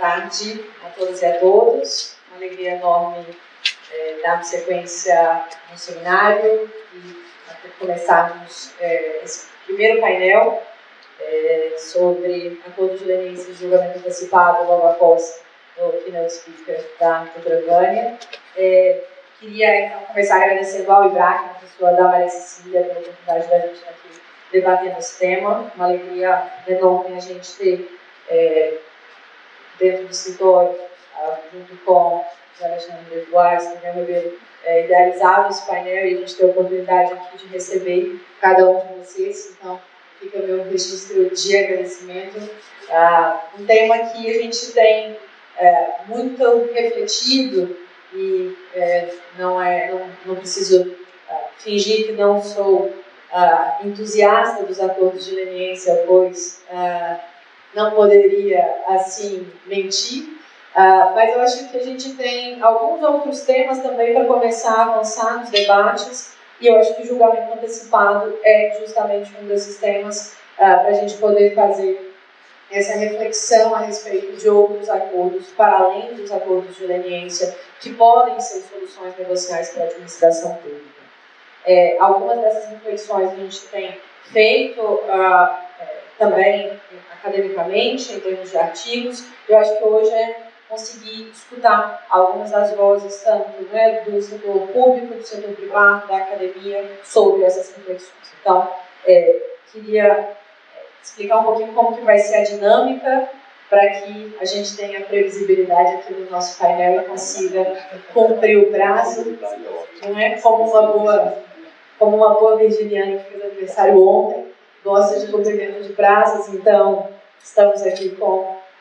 tarde a todas e a todos. Uma alegria enorme dar sequência no seminário e começarmos esse primeiro painel sobre acordo de leniência e julgamento antecipado logo após o keynote speaker da doutora Vânia. Queria então começar agradecendo ao IBRAC, a pessoa da Maria Cecília, pela oportunidade da gente estar aqui debatendo esse tema. Uma alegria enorme a gente ter dentro do escritório, junto com o Alexandre Duarte, o Daniel Ribeiro, idealizado esse painel e a gente ter a oportunidade aqui de receber cada um de vocês. Então, fica o meu registro de agradecimento. Um tema que a gente tem muito refletido e não preciso fingir que não sou entusiasta dos acordos de leniência, pois não poderia assim mentir, mas eu acho que a gente tem alguns outros temas também para começar a avançar nos debates, e eu acho que o julgamento antecipado é justamente um desses temas para a gente poder fazer essa reflexão a respeito de outros acordos, para além dos acordos de leniência, que podem ser soluções negociais para a administração pública. Algumas dessas reflexões a gente tem feito também academicamente, em termos de artigos. Eu acho que hoje conseguir escutar algumas das vozes, tanto do setor público, do setor privado, da academia, sobre essas reflexões. Então, queria explicar um pouquinho como que vai ser a dinâmica para que a gente tenha previsibilidade aqui no nosso painel e consiga cumprir o prazo, não é como uma boa virginiana que fez aniversário ontem, gosta de cumprimento de prazos, então estamos aqui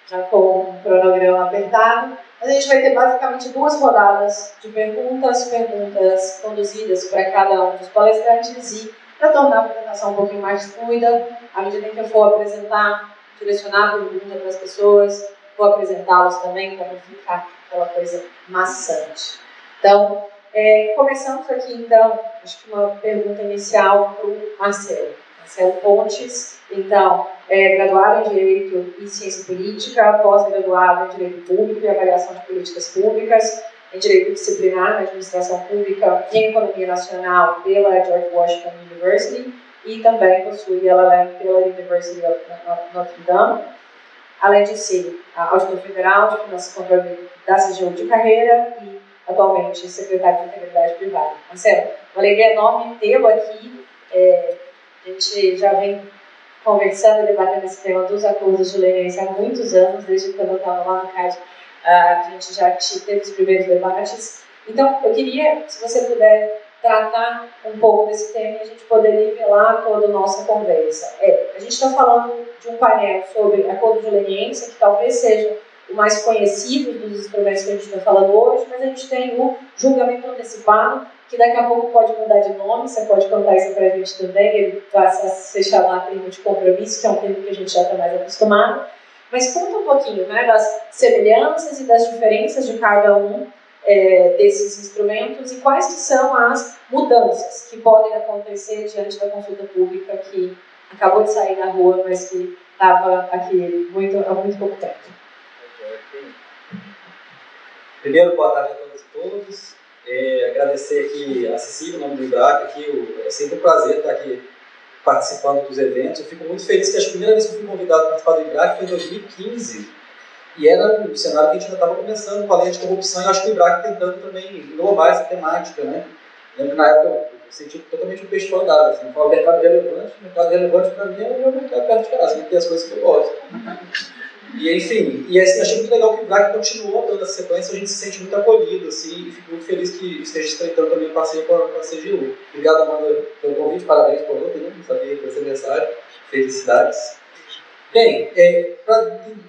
já com um cronograma apertado. Mas a gente vai ter basicamente 2 rodadas de perguntas conduzidas para cada um dos palestrantes, e para tornar a apresentação um pouquinho mais fluida, à medida que eu for apresentar, direcionar a pergunta para as pessoas, vou apresentá-los também, para não ficar aquela coisa maçante. Então, começamos aqui, então, acho que uma pergunta inicial para o Marcelo Pontes. Então, graduado em Direito e Ciência Política, pós-graduado em Direito Público e Avaliação de Políticas Públicas, em Direito Disciplinar na Administração Pública e em Economia Nacional pela George Washington University, e também possui LLM pela University of Notre Dame, além de ser auditor federal de finanças e controle da CGU de carreira e atualmente secretário de Integridade Privada. Marcelo, uma alegria enorme tê-lo aqui. A gente já vem conversando e debatendo esse tema dos acordos de leniência há muitos anos, desde quando eu estava lá no CAD, a gente já teve os primeiros debates. Então, eu queria, se você puder tratar um pouco desse tema e a gente poder nivelar toda a nossa conversa. A gente está falando de um painel sobre acordo de leniência, que talvez seja o mais conhecido dos instrumentos que a gente está falando hoje, mas a gente tem o julgamento antecipado, que daqui a pouco pode mudar de nome, você pode contar isso para a gente também, ele vai se chamar termo de compromisso, que é um termo que a gente já está mais acostumado. Mas conta um pouquinho das semelhanças e das diferenças de cada um desses instrumentos e quais que são as mudanças que podem acontecer diante da consulta pública que acabou de sair da rua, mas que estava aqui há muito pouco tempo. Primeiro, boa tarde a todas e todos. Agradecer aqui a Cecília, o nome do IBRAC, aqui, é sempre um prazer estar aqui participando dos eventos. Eu fico muito feliz que a primeira vez que eu fui convidado a participar do IBRAC foi em 2015, e era um cenário que a gente ainda estava começando com a lei de corrupção, e eu acho que o IBRAC tentando também inovar essa temática, né? Lembro que na época eu senti totalmente um peixe fora d'água, assim, o mercado relevante para mim é o meu mercado perto de casa, tem as coisas que eu gosto. E enfim, assim, achei muito legal que o IBRAC continuou dando essa sequência, a gente se sente muito acolhido, assim, e fico muito feliz que esteja estreitando também parceria com a CGU. Obrigado, Amanda, pelo convite, parabéns por outro, né? Não sabia que ia ser aniversário, felicidades. Bem,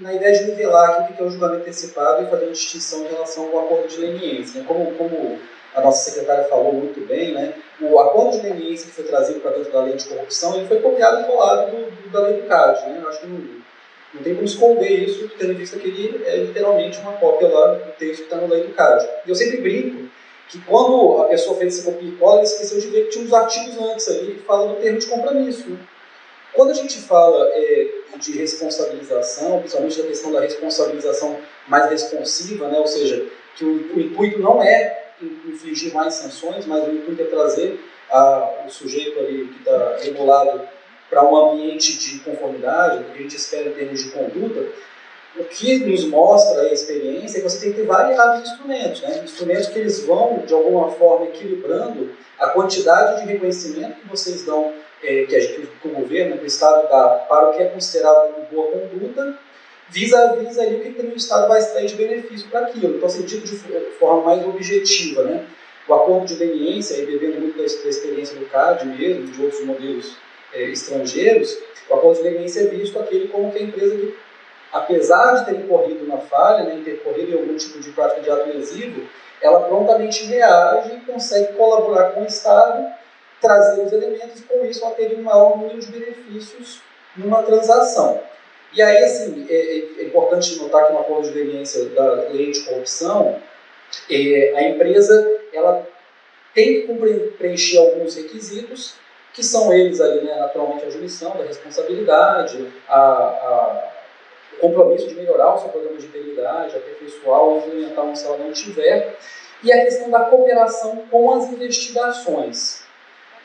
na ideia de nivelar aqui o que é o julgamento antecipado e fazer uma distinção em relação ao acordo de leniência, né? Como a nossa secretária falou muito bem, né? O acordo de leniência que foi trazido para dentro da lei de corrupção, ele foi copiado e colado da lei do CAD, né? Eu acho que não tem como esconder isso, tendo em vista que ele é literalmente uma cópia lá do texto que está na lei do CAD. E eu sempre brinco que quando a pessoa fez esse copia e cola, ele esqueceu de ver que tinha uns artigos antes ali que falam do termo de compromisso, né? Quando a gente fala de responsabilização, principalmente da questão da responsabilização mais responsiva, né, ou seja, que o intuito não é infligir mais sanções, mas o intuito é trazer o sujeito ali que está regulado para um ambiente de conformidade, o que a gente espera em termos de conduta. O que nos mostra a experiência é que você tem que ter variados instrumentos, né? Instrumentos que eles vão, de alguma forma, equilibrando a quantidade de reconhecimento que vocês dão, que o governo, que o Estado dá para o que é considerado como boa conduta, vis-a-vis ali o que o Estado vai extrair de benefício para aquilo. Então, assim, dito de forma mais objetiva, né? O acordo de leniência, aí bebendo muito da experiência do CAD mesmo, de outros modelos estrangeiros, o acordo de leniência é visto aquele como que a empresa que, apesar de ter incorrido na falha, né, ter incorrido em algum tipo de prática de ato lesivo, ela prontamente reage e consegue colaborar com o Estado, trazer os elementos e, com isso, ela teria um maior número de benefícios numa transação. E aí, assim, é importante notar que no acordo de leniência da lei de corrupção, a empresa ela tem que preencher alguns requisitos, que são eles ali, né, naturalmente, a jurisdição, da responsabilidade, o compromisso de melhorar o seu programa de integridade, aperfeiçoar ou implementar um se ela não tiver, e a questão da cooperação com as investigações.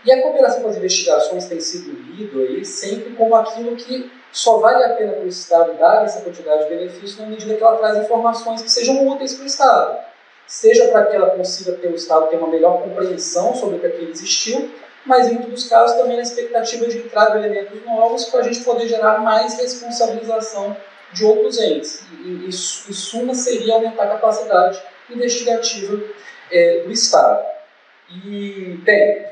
E a cooperação com as investigações tem sido lido aí sempre como aquilo que só vale a pena para o Estado dar essa quantidade de benefícios na medida que ela traz informações que sejam úteis para o Estado. Seja para que ela consiga ter o Estado ter uma melhor compreensão sobre o que aquilo existiu, mas em muitos dos casos também na expectativa de que traga elementos novos para a gente poder gerar mais responsabilização de outros entes. E em suma, seria aumentar a capacidade investigativa do Estado. E, bem,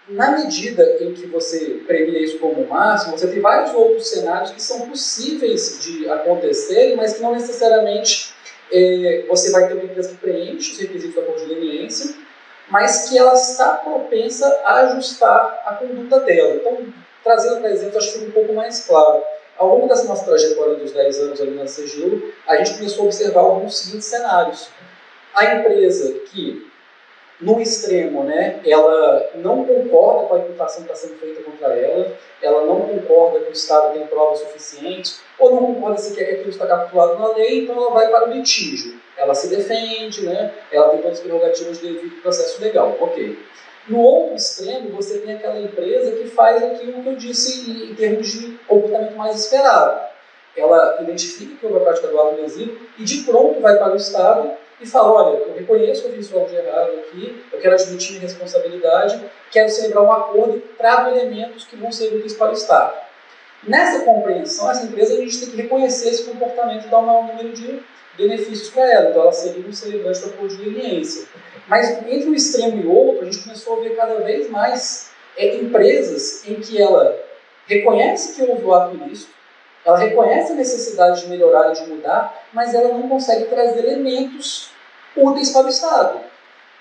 na medida em que você premia isso como máximo, você tem vários outros cenários que são possíveis de acontecerem, mas que não necessariamente você vai ter uma empresa que preenche os requisitos da acordo de leniência, mas que ela está propensa a ajustar a conduta dela. Então, trazendo para exemplo, acho que fica um pouco mais claro. Ao longo dessa nossa trajetória dos 10 anos ali na CGU, a gente começou a observar alguns seguintes cenários. A empresa que, no extremo, né, ela não concorda com a imputação que está sendo feita contra ela não concorda que o Estado tem provas suficientes, ou não concorda sequer que aquilo está capitulado na lei, então ela vai para o litígio. Ela se defende, né, ela tem todas as prerrogativas de devido processo legal, ok. No outro extremo, você tem aquela empresa que faz aquilo que eu disse em termos de comportamento mais esperado. Ela identifica que houve a prática do ato lesivo e de pronto vai para o Estado e fala, olha, eu reconheço que eu fiz algo de errado aqui, eu quero admitir minha responsabilidade, quero celebrar um acordo e trago elementos que vão ser úteis para o Estado. Nessa compreensão, essa empresa, a gente tem que reconhecer esse comportamento e dar um maior número de benefícios para ela. Então, ela seria um celebrante do acordo de leniência. Mas, entre um extremo e outro, a gente começou a ver cada vez mais empresas em que ela reconhece que houve o ato ilícito, ela reconhece a necessidade de melhorar e de mudar, mas ela não consegue trazer elementos úteis para o Estado.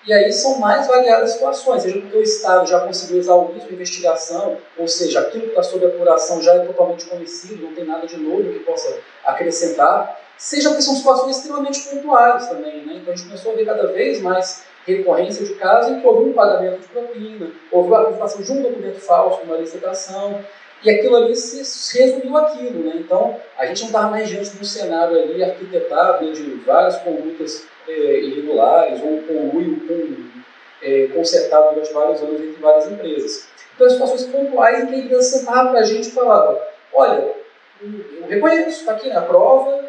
E aí são mais variadas situações, seja porque o Estado já conseguiu exaurir sua investigação, ou seja, aquilo que está sob apuração já é totalmente conhecido, não tem nada de novo que possa acrescentar, seja porque são situações extremamente pontuais também, né? Então a gente começou a ver cada vez mais recorrência de casos em que houve um pagamento de propina, houve a apresentação de um documento falso, uma licitação, e aquilo ali se resumiu aquilo, né? Então a gente não estava mais diante de um cenário ali arquitetado, né, de várias condutas irregulares ou um conluio consertado durante vários anos entre várias empresas. Então, as situações pontuais em que a empresa sentava para a gente e falava, olha, eu reconheço, está aqui na prova,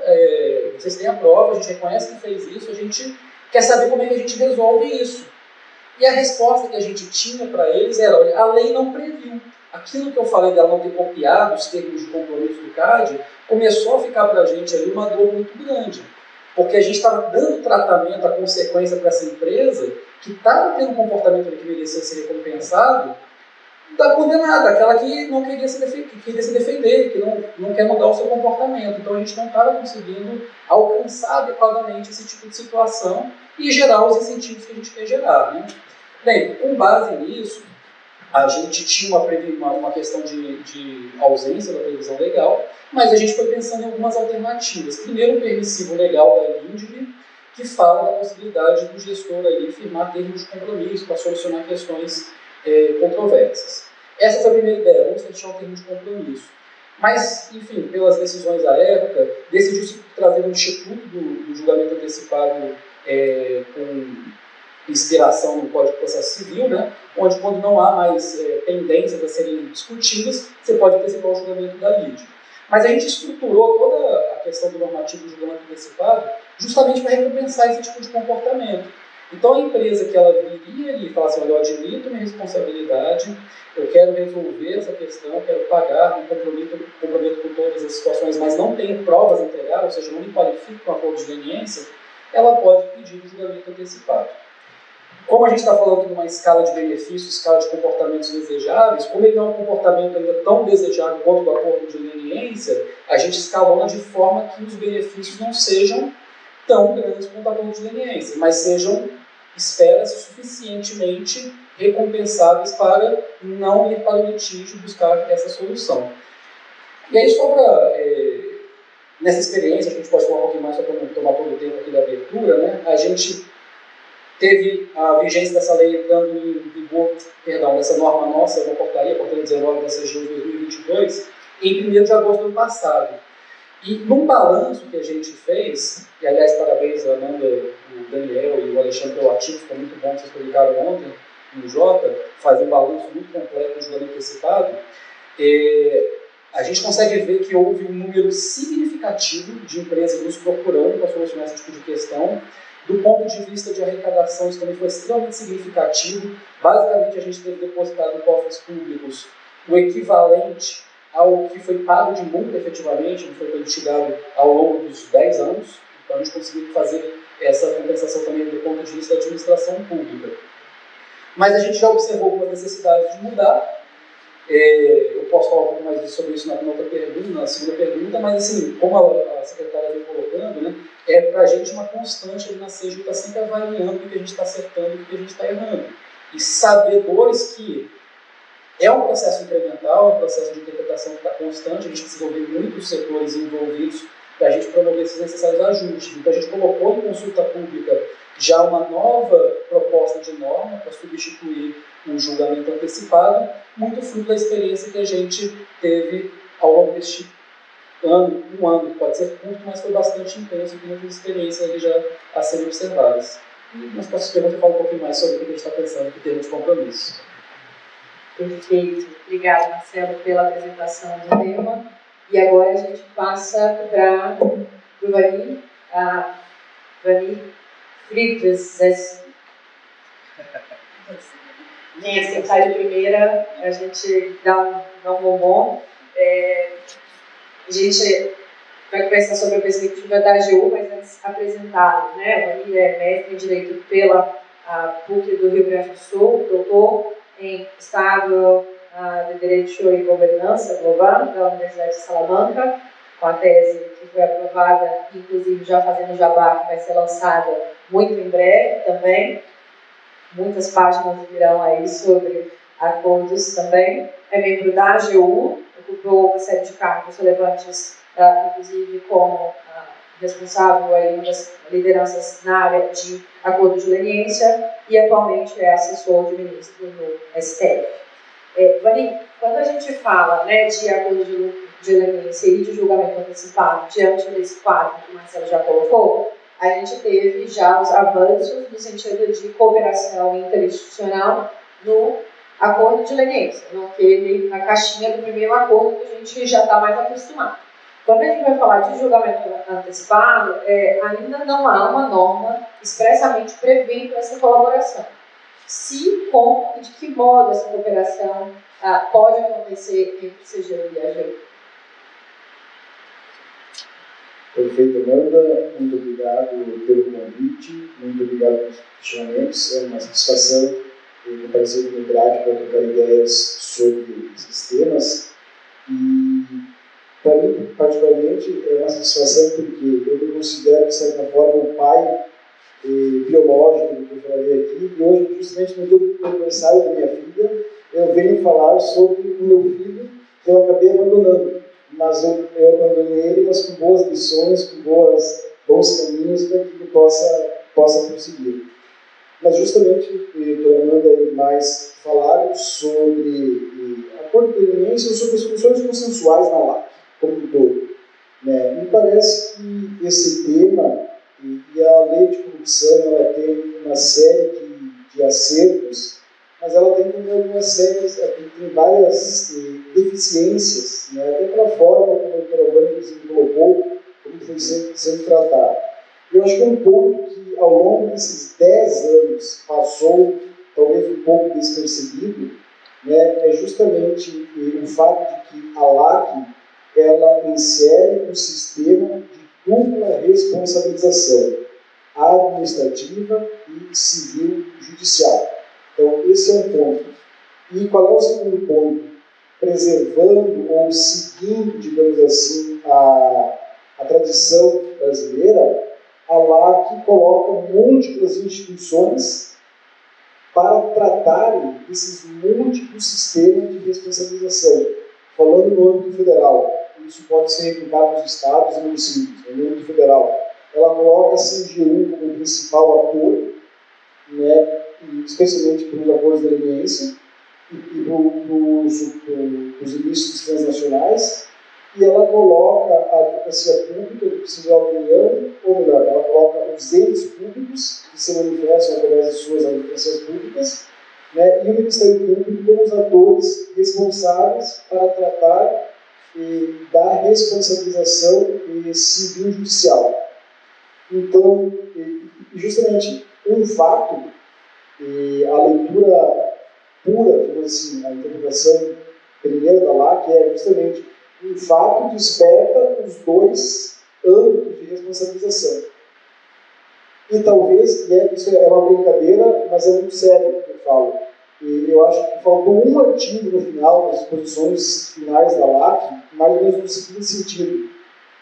vocês têm a prova, a gente reconhece que fez isso, a gente quer saber como é que a gente resolve isso. E a resposta que a gente tinha para eles era, olha, a lei não previu. Aquilo que eu falei dela não ter copiado os termos de compromisso do CAD, começou a ficar para a gente ali uma dor muito grande. Porque a gente estava dando tratamento, a consequência para essa empresa que estava tendo um comportamento que merecia ser recompensado, da condenada, aquela que não queria se defender, que não quer mudar o seu comportamento. Então a gente não estava conseguindo alcançar adequadamente esse tipo de situação e gerar os incentivos que a gente quer gerar, né? Bem, com base nisso, a gente tinha uma questão de ausência da previsão legal, mas a gente foi pensando em algumas alternativas. Primeiro, o permissivo legal da LINDB, que fala da possibilidade do gestor ali firmar termos de compromisso para solucionar questões controversas. Essa foi a primeira ideia, vamos fechar um termo de compromisso. Mas, enfim, pelas decisões da época, decidiu-se trazer um instituto do julgamento antecipado com inspiração no Código de Processo Civil, né, onde quando não há mais pendências a serem discutidas, você pode antecipar o julgamento da lide. Mas a gente estruturou toda a questão do normativo do julgamento antecipado justamente para recompensar esse tipo de comportamento. Então a empresa que ela viria e fala assim, olha, eu admito minha responsabilidade, eu quero resolver essa questão, quero pagar, me comprometo com todas as situações, mas não tenho provas a entregar, ou seja, não me qualifico com acordo de leniência, ela pode pedir o julgamento antecipado. Como a gente está falando de uma escala de benefícios, escala de comportamentos desejáveis, como ele não é um comportamento ainda tão desejado quanto o acordo de leniência, a gente escalona de forma que os benefícios não sejam tão grandes quanto o acordo de leniência, mas sejam, espera-se, suficientemente recompensáveis para não ir para o litígio buscar essa solução. E aí, só para... nessa experiência, a gente pode falar um pouquinho mais, só para não tomar todo o tempo aqui da abertura, né? A gente teve a vigência dessa lei entrando em vigor, perdão, dessa norma nossa, uma portaria 19 da CGU de 2022, em 1º de agosto do ano passado. E num balanço que a gente fez, e aliás, parabéns a Amanda, o Daniel e o Alexandre pelo artigo, ficou muito bom, vocês publicaram ontem no Jota, faz um balanço muito completo do julgamento antecipado, a gente consegue ver que houve um número significativo de empresas nos procurando para solucionar esse tipo de questão. Do ponto de vista de arrecadação, isso também foi extremamente significativo. Basicamente, a gente teve depositado em cofres públicos o equivalente ao que foi pago de multa, efetivamente, que foi litigado ao longo dos 10 anos. Então, a gente conseguiu fazer essa compensação também do ponto de vista da administração pública. Mas a gente já observou algumas necessidades de mudar. Eu posso falar um pouco mais sobre isso na outra pergunta, na segunda pergunta, mas assim, como a secretária vem colocando, né, para a gente uma constante ali na CGU, está sempre avaliando o que a gente está acertando e o que a gente está errando. E sabedores que é um processo incremental, é um processo de interpretação que está constante, a gente precisa ouvir muitos setores envolvidos para a gente promover esses necessários ajustes. Então a gente colocou em consulta pública já uma nova proposta de norma para substituir o julgamento antecipado, muito fruto da experiência que a gente teve ao longo deste ano, um ano, que pode ser curto, mas foi bastante intenso, com muitas experiências ali já a serem observadas. E nas próximas perguntas eu falo um pouquinho mais sobre o que a gente está pensando em termos de compromisso. Perfeito. Obrigada, Marcelo, pela apresentação do tema. E agora a gente passa para o Vani, Friedrichs. Quem aceitar de primeira, a gente dá um bombom. A gente vai conversar sobre a perspectiva da AGU, mas antes apresentado, né? O Vani é mestre em Direito pela PUC do Rio Grande do Sul, doutor em Estado de Direito e Governança Global da Universidade de Salamanca, com a tese que foi aprovada, inclusive já fazendo jabá, que vai ser lançada muito em breve também. Muitas páginas virão aí sobre acordos também. É membro da AGU, ocupou uma série de cargos relevantes, inclusive como responsável aí, uma das lideranças na área de acordo de leniência e atualmente é assessor de ministro no STF. Vani, quando a gente fala, né, de acordo de leniência e de julgamento antecipado diante desse quadro que o Marcelo já colocou, a gente teve já os avanços no sentido de cooperação interinstitucional no acordo de leniência, na caixinha do primeiro acordo que a gente já está mais acostumado. Quando a gente vai falar de julgamento antecipado, ainda não há uma norma expressamente prevendo essa colaboração. Se, como e de que modo essa cooperação pode acontecer entre o CGU e a AGU? Perfeito, Amanda. Muito obrigado pelo convite, muito obrigado pelos questionamentos. É uma satisfação comparecer com o IBRAC para trocar ideias sobre esses temas. E, para mim, particularmente, é uma satisfação porque eu me considero, de certa forma, o pai biológico do que eu falei aqui. E hoje, justamente no dia do aniversário da minha filha, eu venho falar sobre o meu filho que eu acabei abandonando. Mas eu abandonei ele, mas com boas lições, com bons caminhos para que ele possa prosseguir. Mas justamente, estou Amanda e mais falaram sobre Porto Leniense sobre as soluções consensuais na LAC, como um todo. Né? Me parece que esse tema e a lei de corrupção ela tem uma série de acertos, mas ela tem também algumas séries, tem várias deficiências, né? Até pela forma como a doutora Vânia colocou, como foi sendo tratado. Eu acho que é um ponto que, ao longo desses 10 anos, passou talvez um pouco despercebido, né? É justamente o fato de que a LAC ela insere um sistema de dupla responsabilização, administrativa e civil judicial. Então, esse é um ponto. E qual é o segundo ponto? Preservando ou seguindo, digamos assim, a tradição brasileira, a LAC coloca múltiplas instituições para tratarem desses múltiplos sistemas de responsabilização. Falando no âmbito federal, isso pode ser replicado nos estados e municípios, no âmbito federal. Ela coloca a CGU como principal ator, né, especialmente para os acordos da leniência e para os ilícitos transnacionais, e ela coloca a advocacia pública do Tribunal da União, ou melhor, ela coloca os entes públicos que se manifestam através de suas advocacias públicas, né, e o Ministério Público como os atores responsáveis para tratar da responsabilização civil judicial. Então, justamente, um fato, a leitura pura, digamos assim, a interpretação primeira da LAC é justamente um fato desperta os dois âmbitos de responsabilização. E talvez, isso é uma brincadeira, mas é muito sério o que eu falo. E eu acho que faltou um artigo no final, nas disposições finais da LAC, mais ou menos no seguinte sentido.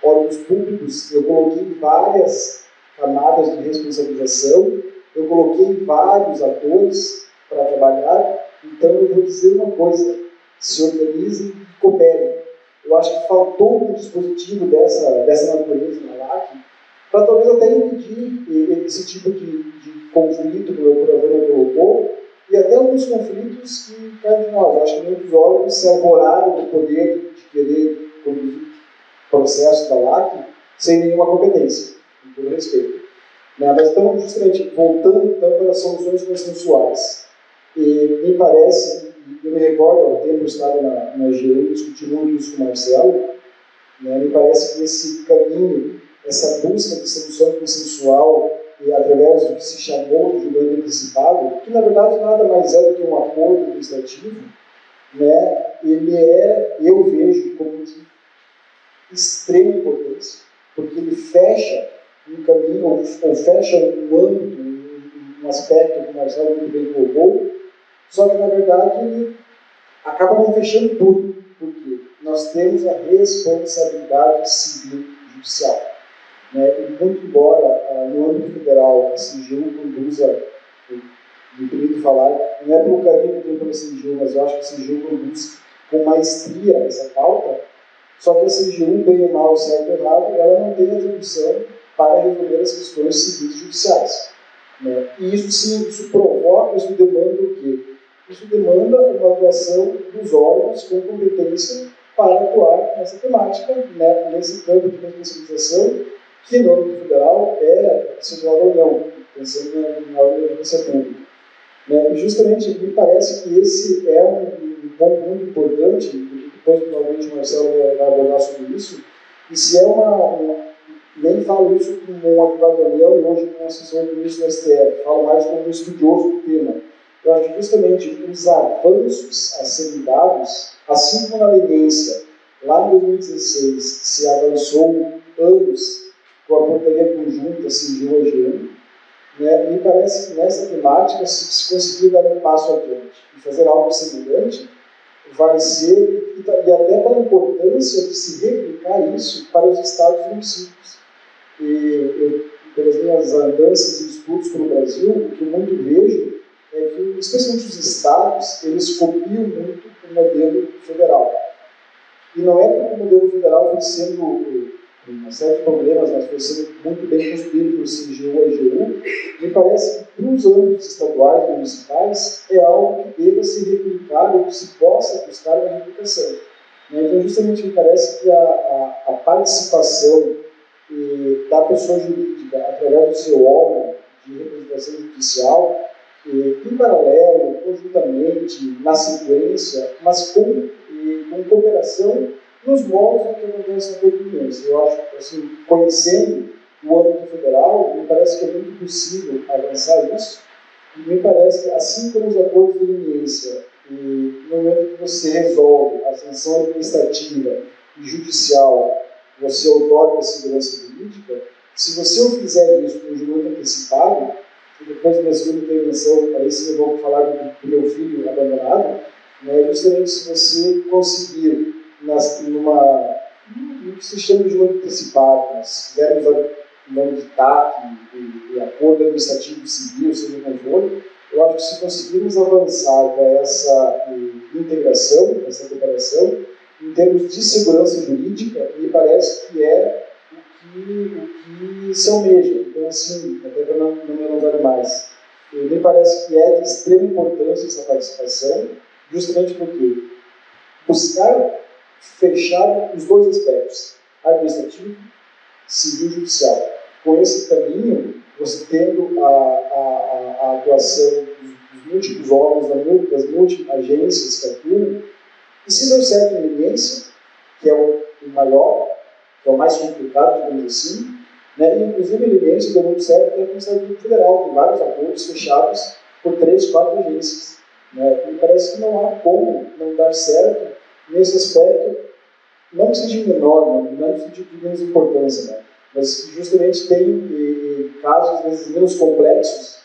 Órgãos públicos, eu coloquei várias camadas de responsabilização, eu coloquei vários atores para trabalhar, então eu vou dizer uma coisa, se organizem e cooperem. Eu acho que faltou um dispositivo dessa natureza na LAC, para talvez até impedir esse tipo de conflito que o doutor colocou, e até alguns conflitos que caem de nós. Eu acho que muitos órgãos se arvoraram do poder de querer conduzir processo da LAC sem nenhuma competência, com todo respeito. Né? Mas então, justamente, voltando então para as soluções consensuais, me parece, eu me recordo, ao tempo eu estava na GU, discuti muito isso com o Marcelo, né? Me parece que esse caminho, essa busca de solução consensual, através do que se chamou de julgamento antecipado, que na verdade nada mais é do que um acordo administrativo, né? Ele eu vejo como de extrema importância, porque ele fecha um caminho, ou fecha um âmbito, um aspecto que o Marcelo muito bem colocou, só que na verdade ele acaba não fechando tudo, porque nós temos a responsabilidade civil judicial. Né? E muito embora no âmbito federal a CGU conduza, me permito falar, não é pelo carinho que eu tenho pela CGU, mas eu acho que a CGU conduz com maestria essa pauta, só que a CGU, bem ou mal, certo ou errado, ela não tem atribuição para resolver as questões civis e judiciais. Né? E isso sim, isso provoca, isso demanda o quê? Isso demanda uma atuação dos órgãos com competência para atuar nessa temática, né? Nesse campo de responsabilização, que no âmbito federal é Central da União, pensando na audiência pública. Né? E justamente me parece que esse é um ponto muito importante, depois provavelmente o Marcelo vai abordar sobre isso, e se é nem falo isso como um advogado da União e hoje como assessor do ministro do STF, falo mais como um estudioso do tema. Eu acho que justamente os avanços a serem dados, assim como na leniência, lá em 2016 se avançou anos com a portaria conjunta CGU-AGM, né, me parece que nessa temática, se conseguir dar um passo adiante e fazer algo semelhante, vai ser, e até pela importância de se replicar isso para os estados e municípios. E pelas minhas andanças e estudos pelo Brasil, o que eu muito vejo é que, especialmente os estados, eles copiam muito o modelo federal. E não é porque o modelo federal foi sendo uma série de problemas, mas foi sendo muito bem construído por CGU e EGU, me parece que para os âmbitos estaduais e municipais é algo que deva ser replicado ou que se possa buscar uma replicação. Então, justamente me parece que a participação da pessoa jurídica através do seu órgão de representação judicial, em paralelo, conjuntamente, na sequência, mas com cooperação nos moldes que acontece na Constituição. Eu acho, assim, conhecendo o âmbito federal, me parece que é muito possível avançar isso, e me parece que, assim como os acordos de leniência, no momento que você resolve a sanção administrativa e judicial, você outorga a segurança jurídica, se você não fizer isso no julgamento antecipado, e depois da minha segunda intervenção, aí sim eu vou falar do meu filho abandonado, justamente se você conseguir, no que se chama de julgamento antecipado, nós fizermos o nome de TAC e acordo administrativo civil, seja como for, eu acho que se conseguirmos avançar para essa integração, essa cooperação, em termos de segurança jurídica, me parece que é o que se almeja. Então, assim, até para não me alongar mais, me parece que é de extrema importância essa participação, justamente porque buscar fechar os dois aspectos, administrativo, civil e judicial. Com esse caminho, você tendo a atuação dos múltiplos órgãos, das múltiplas agências que atuam, e se deu certo a leniência, que é o maior, que é o mais complicado, digamos assim, e inclusive a leniência deu muito certo até com o Ministério Federal, com vários acordos fechados por 3, 4 agências. Me parece que não há como não dar certo nesse aspecto, não que seja menor, não que seja de menos importância, mas justamente tem casos, às vezes, menos complexos,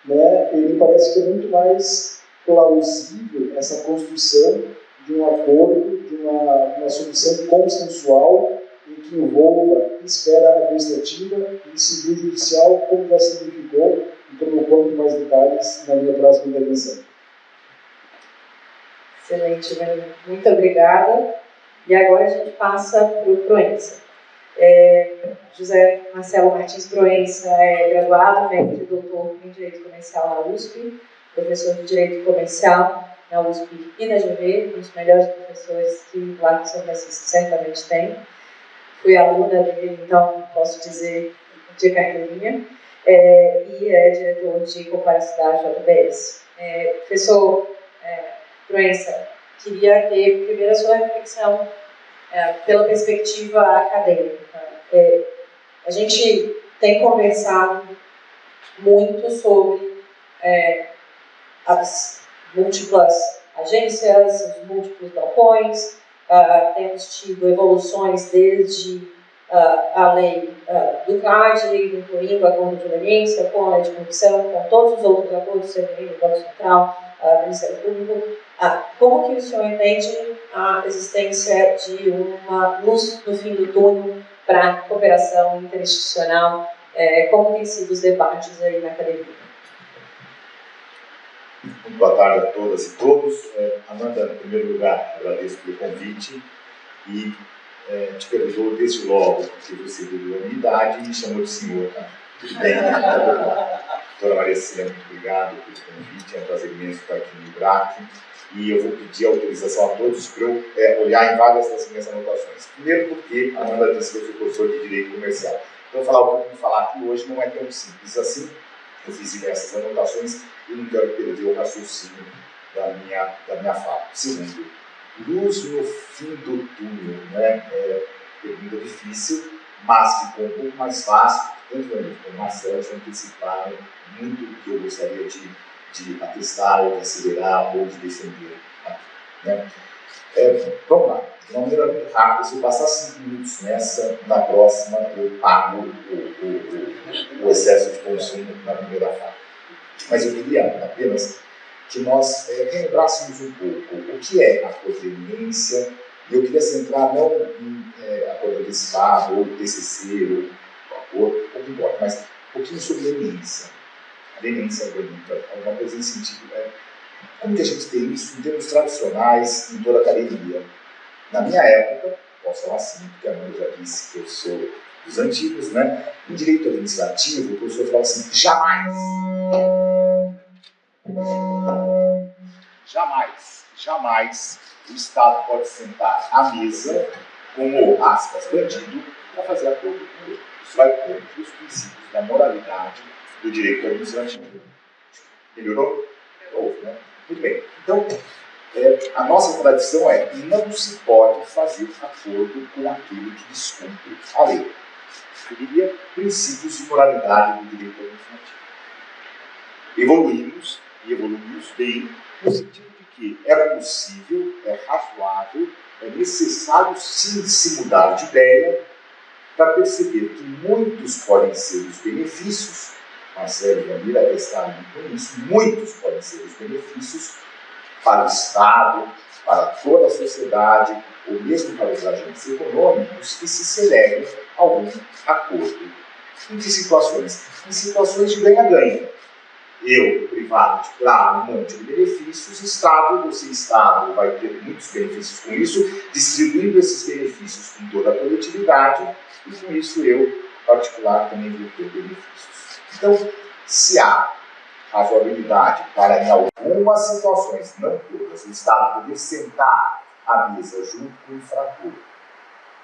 e me parece que é muito mais plausível essa construção de um acordo, de uma solução consensual e que envolva esfera administrativa e civil judicial, como já se significou, e como eu conto mais detalhes na minha próxima intervenção. Excelente, muito obrigada. E agora a gente passa para o Proença. José Marcelo Martins Proença é graduado, mestre e doutor em Direito Comercial na USP, professor de Direito Comercial na USP e na GV, um dos melhores professores que lá em São Francisco certamente tem. Fui aluna dele, então posso dizer de carteirinha, e é diretor de comparacidade da JBS. Professor Proença, queria ter primeiro a sua reflexão pela perspectiva acadêmica. A gente tem conversado muito sobre as múltiplas agências, os múltiplos balcões, temos tido evoluções desde a lei do CAD, incluindo a acordo de leniência, com a lei de corrupção, com todos os outros acordos, CNI, Banco Central, Ministério Público. Como que o senhor entende a existência de uma luz no fim do túnel para a cooperação interinstitucional? Como têm sido os debates aí na academia? Muito boa tarde a todas e todos. Amanda, em primeiro lugar, agradeço pelo convite e te perdoo desde logo, porque você viu a minha idade e me chamou de senhor. Tá? Tudo bem? Doutora Maria Cecília, muito obrigado pelo convite, é um prazer imenso estar aqui no IBRAC. E eu vou pedir autorização a todos para eu olhar em várias das minhas anotações. Primeiro porque a Amanda disse que eu sou professor de Direito Comercial. Então, falar o que eu vou falar aqui hoje não é tão simples assim. Eu fiz diversas anotações e não quero perder o raciocínio da minha fala. Segundo, luz no fim do túnel, pergunta difícil, mas ficou um pouco mais fácil, tanto para mim como Marcelo já anteciparam muito do que eu gostaria de atestar, ou de acelerar, ou de defender. Vamos lá, de uma maneira muito rápida, se eu passar 5 minutos nessa, na próxima eu pago o excesso de consumo na primeira fala. Mas eu queria apenas que nós relembrássemos um pouco o que é acordo de leniência, e eu queria centrar não em acordo antecipado, ou TCC, ou acordo, pouco importa, mas um pouquinho sobre leniência. A leniência é alguma coisa em sentido, como que a gente tem isso em termos tradicionais em toda a academia? Na minha época, posso falar assim, porque a Amanda já disse que eu sou dos antigos, né? Em direito administrativo, o professor fala assim, jamais o Estado pode sentar à mesa como, aspas, bandido, para fazer acordo com ele. Isso vai contra os princípios da moralidade do direito administrativo. Melhorou? Né? Muito bem. Então, a nossa tradição é não se pode fazer acordo com aquele que descumpre a lei. Eu diria princípios de moralidade do direito administrativo. Evoluímos, e evoluímos bem, no sentido de que é possível, é razoável, é necessário sim se mudar de ideia para perceber que muitos podem ser os benefícios, Marcelo e Jamila atestaram com isso, muitos podem ser os benefícios para o Estado, para toda a sociedade, ou mesmo para os agentes econômicos, que se celebre algum acordo. Em que situações? Em situações de ganha-ganha. Eu, privado, tirar um monte de benefícios, Estado, você, Estado, vai ter muitos benefícios com isso, distribuindo esses benefícios com toda a coletividade, e com isso eu, particular, também vou ter benefícios. Então, se há razoabilidade para, em algumas situações, não todas, o Estado poder sentar à mesa junto com o infrator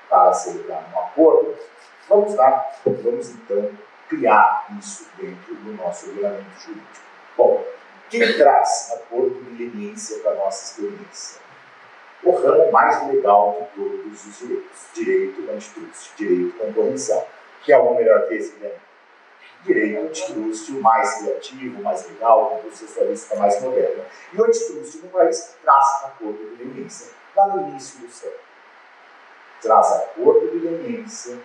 para celebrar um acordo, vamos lá, vamos então criar isso dentro do nosso ordenamento jurídico. Bom, quem traz acordo de leniência para a nossa experiência? O ramo mais legal de todos os direitos, direito antitrust, direito concorrencial, que é o melhor que esse, né? Direito antitrust, o mais criativo, o mais legal, o processualista mais moderno. E o antitrust no país traz acordo de leniência, lá no início do século. Traz acordo de leniência,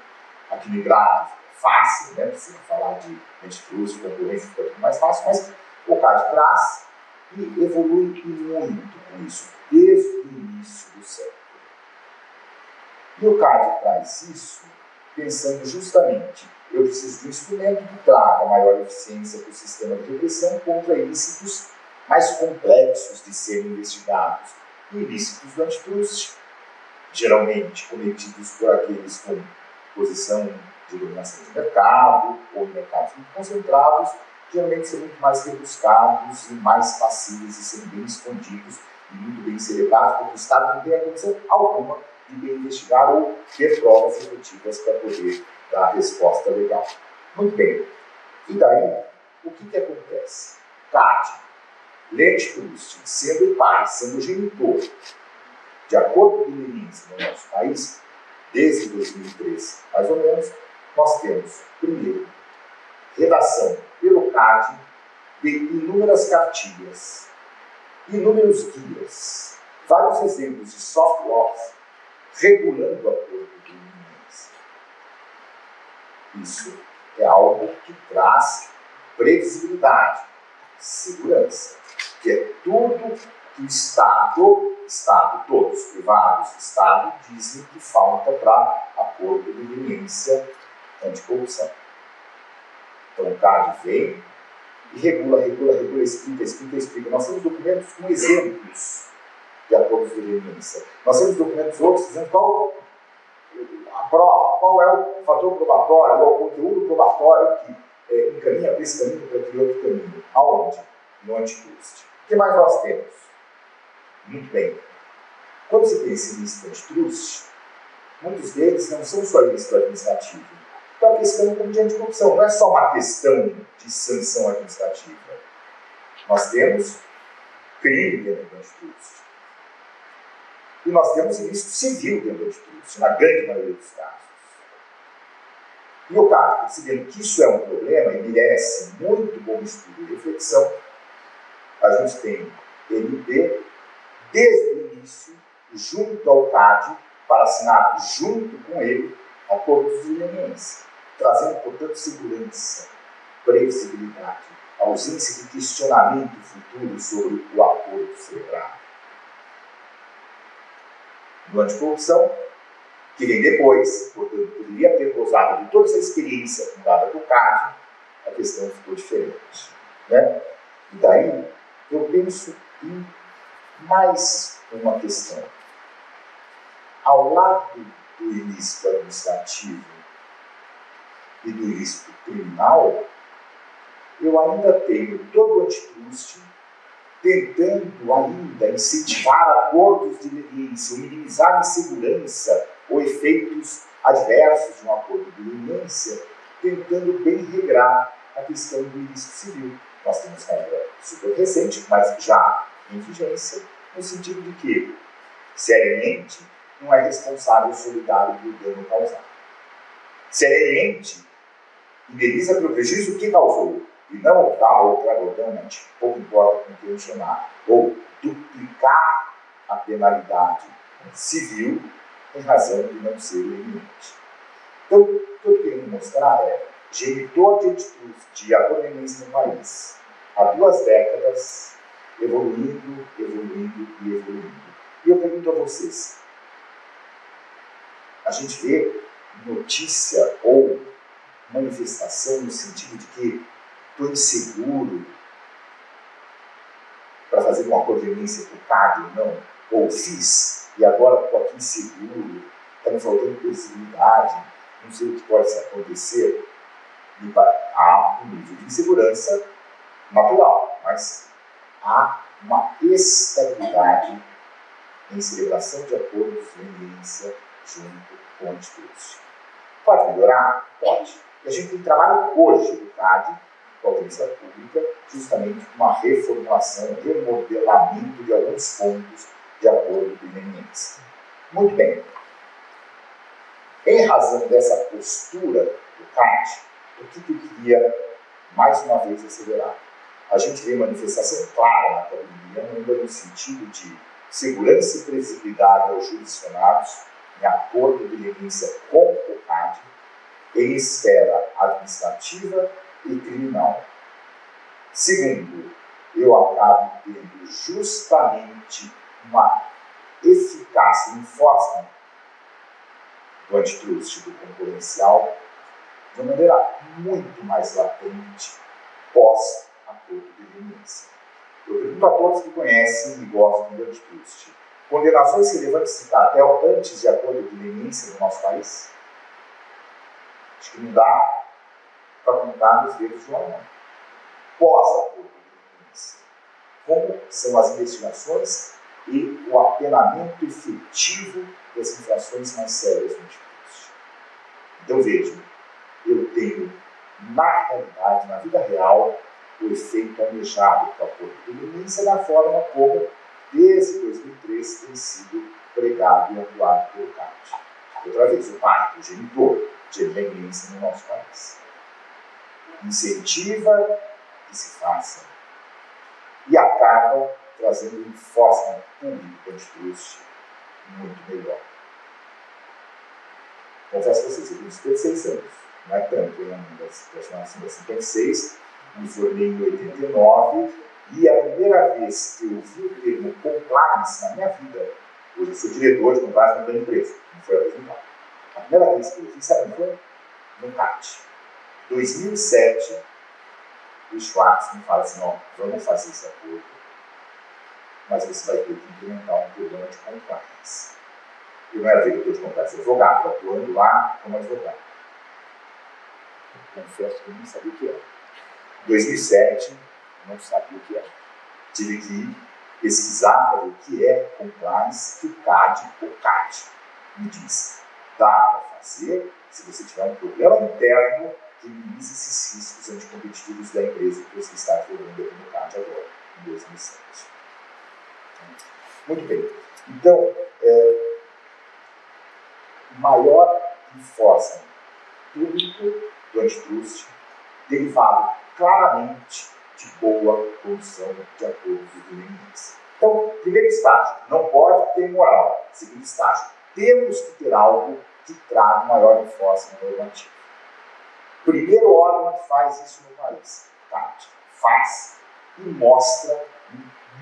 aqui no gráfico, fácil, né? Precisa falar de antitrust, concorrência, fica tudo mais fácil, mas o CAD traz e evolui muito com isso, desde o início do século. E o CAD traz isso pensando justamente, eu preciso de um instrumento que traga maior eficiência para o sistema de repressão contra ilícitos mais complexos de serem investigados. E ilícitos do antitrust, geralmente cometidos por aqueles com posição de dominação de mercado ou em mercados muito concentrados, geralmente são muito mais rebuscados e mais passíveis de serem bem escondidos e muito bem celebrados, porque o Estado não tem a condição alguma de bem investigar ou ter provas efetivas para poder dar a resposta legal. Muito bem. E daí, o que acontece? CAD, antitrust, sendo pai, sendo genitor, de acordo com o leniência no nosso país, desde 2013, mais ou menos, nós temos, primeiro, redação pelo CAD de inúmeras cartilhas, inúmeros guias, vários exemplos de soft laws regulando o acordo de leniência. Isso é algo que traz previsibilidade, segurança, que é tudo que o Estado, todos, privados, Estado, dizem que falta para acordo de leniência anticorrupção. Então o CAD vem e regula, explica. Nós temos documentos com exemplos de acordos de leniência. Nós temos documentos outros dizendo qual a prova, qual é o fator probatório, qual é o conteúdo probatório que encaminha para esse caminho, para aquele outro caminho. Aonde? No antitrust. O que mais nós temos? Muito bem. Quando se pensa em ilícito antitrust, muitos deles não são só ilícito administrativo. Então a questão de anticorrupção não é só uma questão de sanção administrativa. Nós temos crime dentro do antitrust. E nós temos ilícito civil dentro do antitrust, na grande maioria dos casos. E o CAD, percebendo que isso é um problema e merece muito bom estudo e reflexão, a gente tem MP desde o início, junto ao CAD, para assinar junto com ele acordos de leniência, trazendo, portanto, segurança, previsibilidade, ausência de questionamento futuro sobre o acordo celebrado. No anticorrupção, que vem depois, portanto, poderia ter gozado de toda essa experiência fundada do CAD, a questão ficou diferente. Né? E daí, eu penso em mais uma questão. Ao lado do ilícito administrativo e do ilícito criminal, eu ainda tenho todo o antitrust tentando ainda incentivar acordos de leniência, ou minimizar a insegurança ou efeitos adversos de um acordo de leniência, tentando bem regrar a questão do ilícito civil. Nós temos regra super recente, mas já em vigência, no sentido de que, se é leniente, não é responsável solidário pelo dano causado. Se é leniente, indeniza pelo prejuízo que causou, e não optar ou extravagante, pouco importa com quem chamar, ou duplicar a penalidade civil em razão de não ser leniente. Então, o que eu quero mostrar é genitor de antitrust e acordo de leniência no país, há 2 décadas, evoluindo. E eu pergunto a vocês, a gente vê notícia ou manifestação no sentido de que estou inseguro para fazer um acordo de leniência com o CAD ou não, ou fiz e agora estou aqui inseguro, está me faltando possibilidade, não sei o que pode acontecer. Há um nível de insegurança natural, mas há uma estabilidade em celebração de acordos de leniência junto com o antitrust. Pode melhorar? Pode. E a gente tem trabalho hoje do CAD, com a audiência pública, justamente com uma reformulação, remodelamento de alguns pontos de acordo de leniência. Muito bem. Em razão dessa postura do CAD, o que eu queria, mais uma vez, acelerar? A gente vê manifestação clara na academia, ainda no sentido de segurança e previsibilidade aos jurisdicionados, em acordo de leniência com o CAD, em esfera administrativa e criminal. Segundo, eu acabo tendo justamente uma eficácia enforcement do antitrust, do concorrencial, de uma maneira muito mais latente pós-acordo de leniência. Eu pergunto a todos que conhecem e gostam do antitrust: condenações relevantes de cartel antes de acordo de leniência no nosso país? Acho que não dá para contar nos dedos de uma mão. Pós-acordo de leniência, como são as investigações e o apenamento efetivo das infrações mais sérias no antitrust. Então vejam, eu tenho, na realidade, na vida real, o efeito almejado do acordo de leniência da forma como, desde 2003, tem sido pregado e atuado pelo CAD. Outra vez, o pai, o genitor de leniência no nosso país. Incentiva que se faça e acaba trazendo um enforcement público do antitrust muito melhor. Confesso a vocês, eu tenho 56 anos, não é tanto, eu ainda aproximadamente 56, me formei em 89, e a primeira vez que eu vi o termo compliance na minha vida, hoje eu sou diretor de compliance da empresa, não foi apresentado. A primeira vez que eu vi, sabe onde foi? No CAT. 2007, o Schwartz me fala assim: ó, vamos fazer esse acordo, mas você vai ter que implementar um programa de compliance. Eu não era diretor de compliance, advogado, atuando lá como advogado. Confesso que eu não sabia o que era. Em 2007, não sabia o que era. Tive que pesquisar para ver o que é compliance, que o CAD me diz: dá para fazer se você tiver um problema interno que minimize esses riscos anticompetitivos da empresa que você está advogando aqui no CAD agora, em 2007. Muito bem. Então, maior enforcement público do antitrust, derivado claramente de boa condição de acordo de leniência. Então, primeiro estágio, não pode ter moral. Segundo estágio, temos que ter algo que traga maior enforcement normativo. Primeiro órgão que faz isso no país, CAD, faz e mostra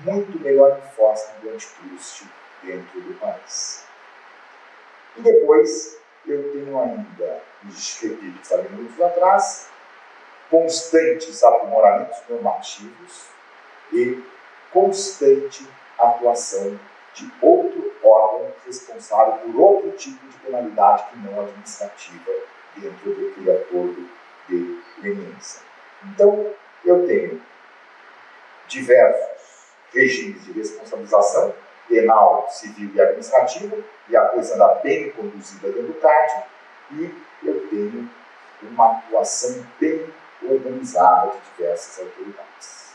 muito melhor enforcement do antitrust dentro do país. E depois, eu tenho ainda, repito o que falei minutos atrás, constantes aprimoramentos normativos e constante atuação de outro órgão responsável por outro tipo de penalidade que não administrativa dentro daquele acordo de leniência. Então, eu tenho diversos regimes de responsabilização penal, civil e administrativa, e a coisa anda bem conduzida dentro do CAD, e eu tenho uma atuação bem organizada de diversas autoridades.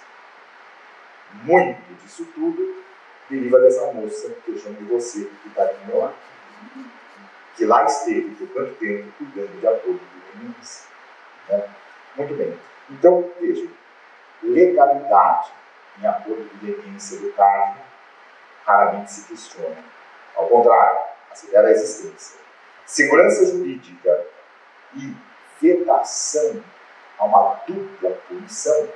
Muito disso tudo deriva dessa moça que eu chamo de você, que está aqui do meu lado, que lá esteve por tanto tempo cuidando de acordo de leniência. Né? Muito bem. Então, veja, legalidade em acordo de leniência do CAD raramente se questiona. Ao contrário, acelera a existência. Segurança jurídica e vedação a uma dupla punição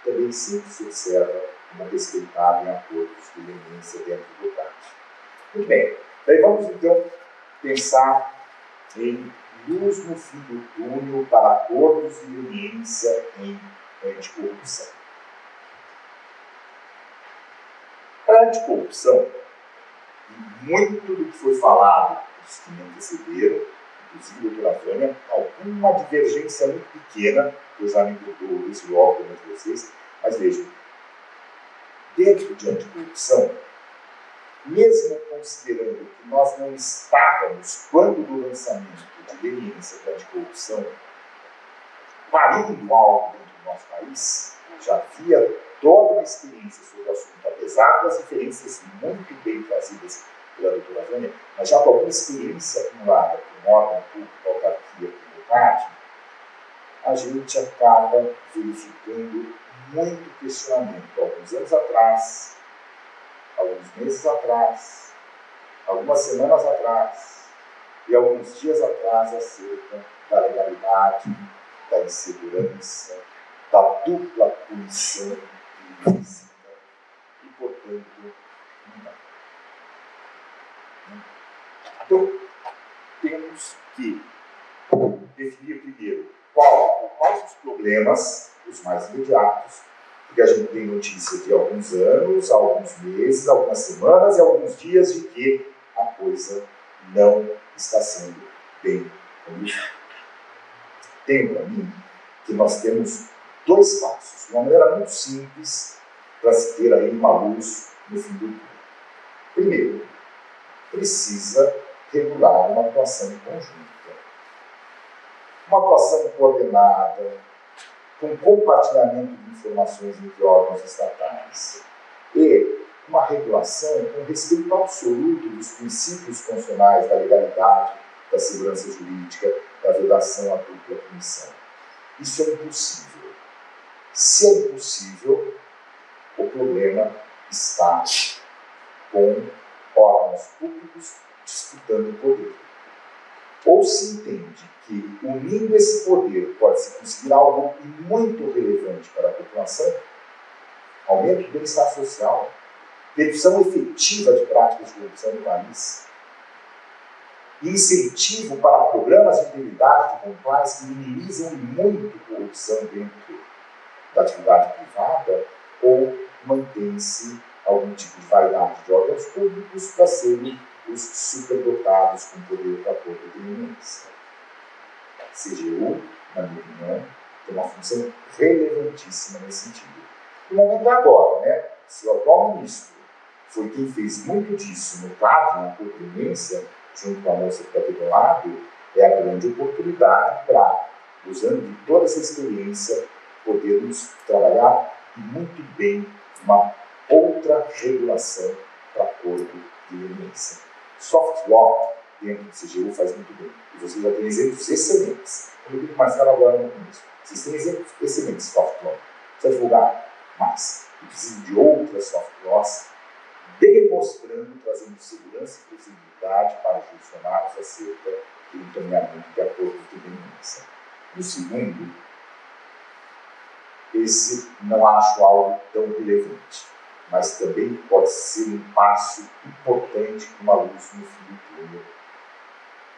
também sempre se observa como respeitada em acordos de leniência dentro do CAD. Muito bem. Daí vamos então pensar em luz no fim do túnel para acordos de leniência em anticorrupção. Para a anticorrupção, muito do que foi falado dos que me antecederam, inclusive a doutora Vânia, alguma divergência muito pequena, que eu já me perdoou esse logo entre vocês, mas vejam, dentro de anticorrupção, mesmo considerando que nós não estávamos, quando do lançamento de leniência para anticorrupção, parindo algo dentro do nosso país, já havia toda uma experiência sobre o assunto, apesar das diferenças muito bem trazidas pela doutora Vânia, mas já com alguma experiência acumulada por um órgão público, autarquia, comunidade, a gente acaba verificando muito questionamento. Alguns anos atrás, alguns meses atrás, algumas semanas atrás e alguns dias atrás acerca da legalidade, da insegurança, da dupla punição ilícita e, portanto, não. Então, temos que definir primeiro quais os problemas, os mais imediatos, porque a gente tem notícia de alguns anos, alguns meses, algumas semanas e alguns dias de que a coisa não está sendo bem conduzida. Tenho para mim que nós temos dois passos, de uma maneira muito simples, para se ter aí uma luz no fim do túnel. Primeiro, precisa regular uma atuação conjunta. Uma atuação coordenada, com compartilhamento de informações entre órgãos estatais e uma regulação com respeito absoluto dos princípios constitucionais da legalidade, da segurança jurídica, da vedação à dupla punição. Isso é impossível. Se é impossível, o problema está com órgãos públicos disputando o poder. Ou se entende que, unindo esse poder, pode-se conseguir algo muito relevante para a população, aumento do bem-estar social, redução efetiva de práticas de corrupção no país, incentivo para programas de integridade de compliance que minimizam muito a corrupção dentro da atividade privada, ou mantém-se algum tipo de variedade de órgãos públicos para serem os superdotados com poder para acordo de leniência. A CGU, na minha opinião, tem uma função relevantíssima nesse sentido. No momento agora, né, se o atual ministro foi quem fez muito disso no CAD, na acordo de leniência, junto com a moça que está aqui do lado, é a grande oportunidade para, usando de toda essa experiência, podermos trabalhar muito bem uma outra regulação para acordo de leniência. Soft law, dentro do CGU, faz muito bem. E vocês já têm exemplos excelentes. Como eu disse para o Marcelo agora no começo. Vocês têm exemplos excelentes de soft law. Precisa divulgar mais. E precisa de outras soft laws, demonstrando, trazendo segurança e possibilidade para os funcionários acerca do encaminhamento de acordos de leniência. No segundo, esse não acho algo tão relevante, mas também pode ser um passo importante para uma luz no fim do túnel.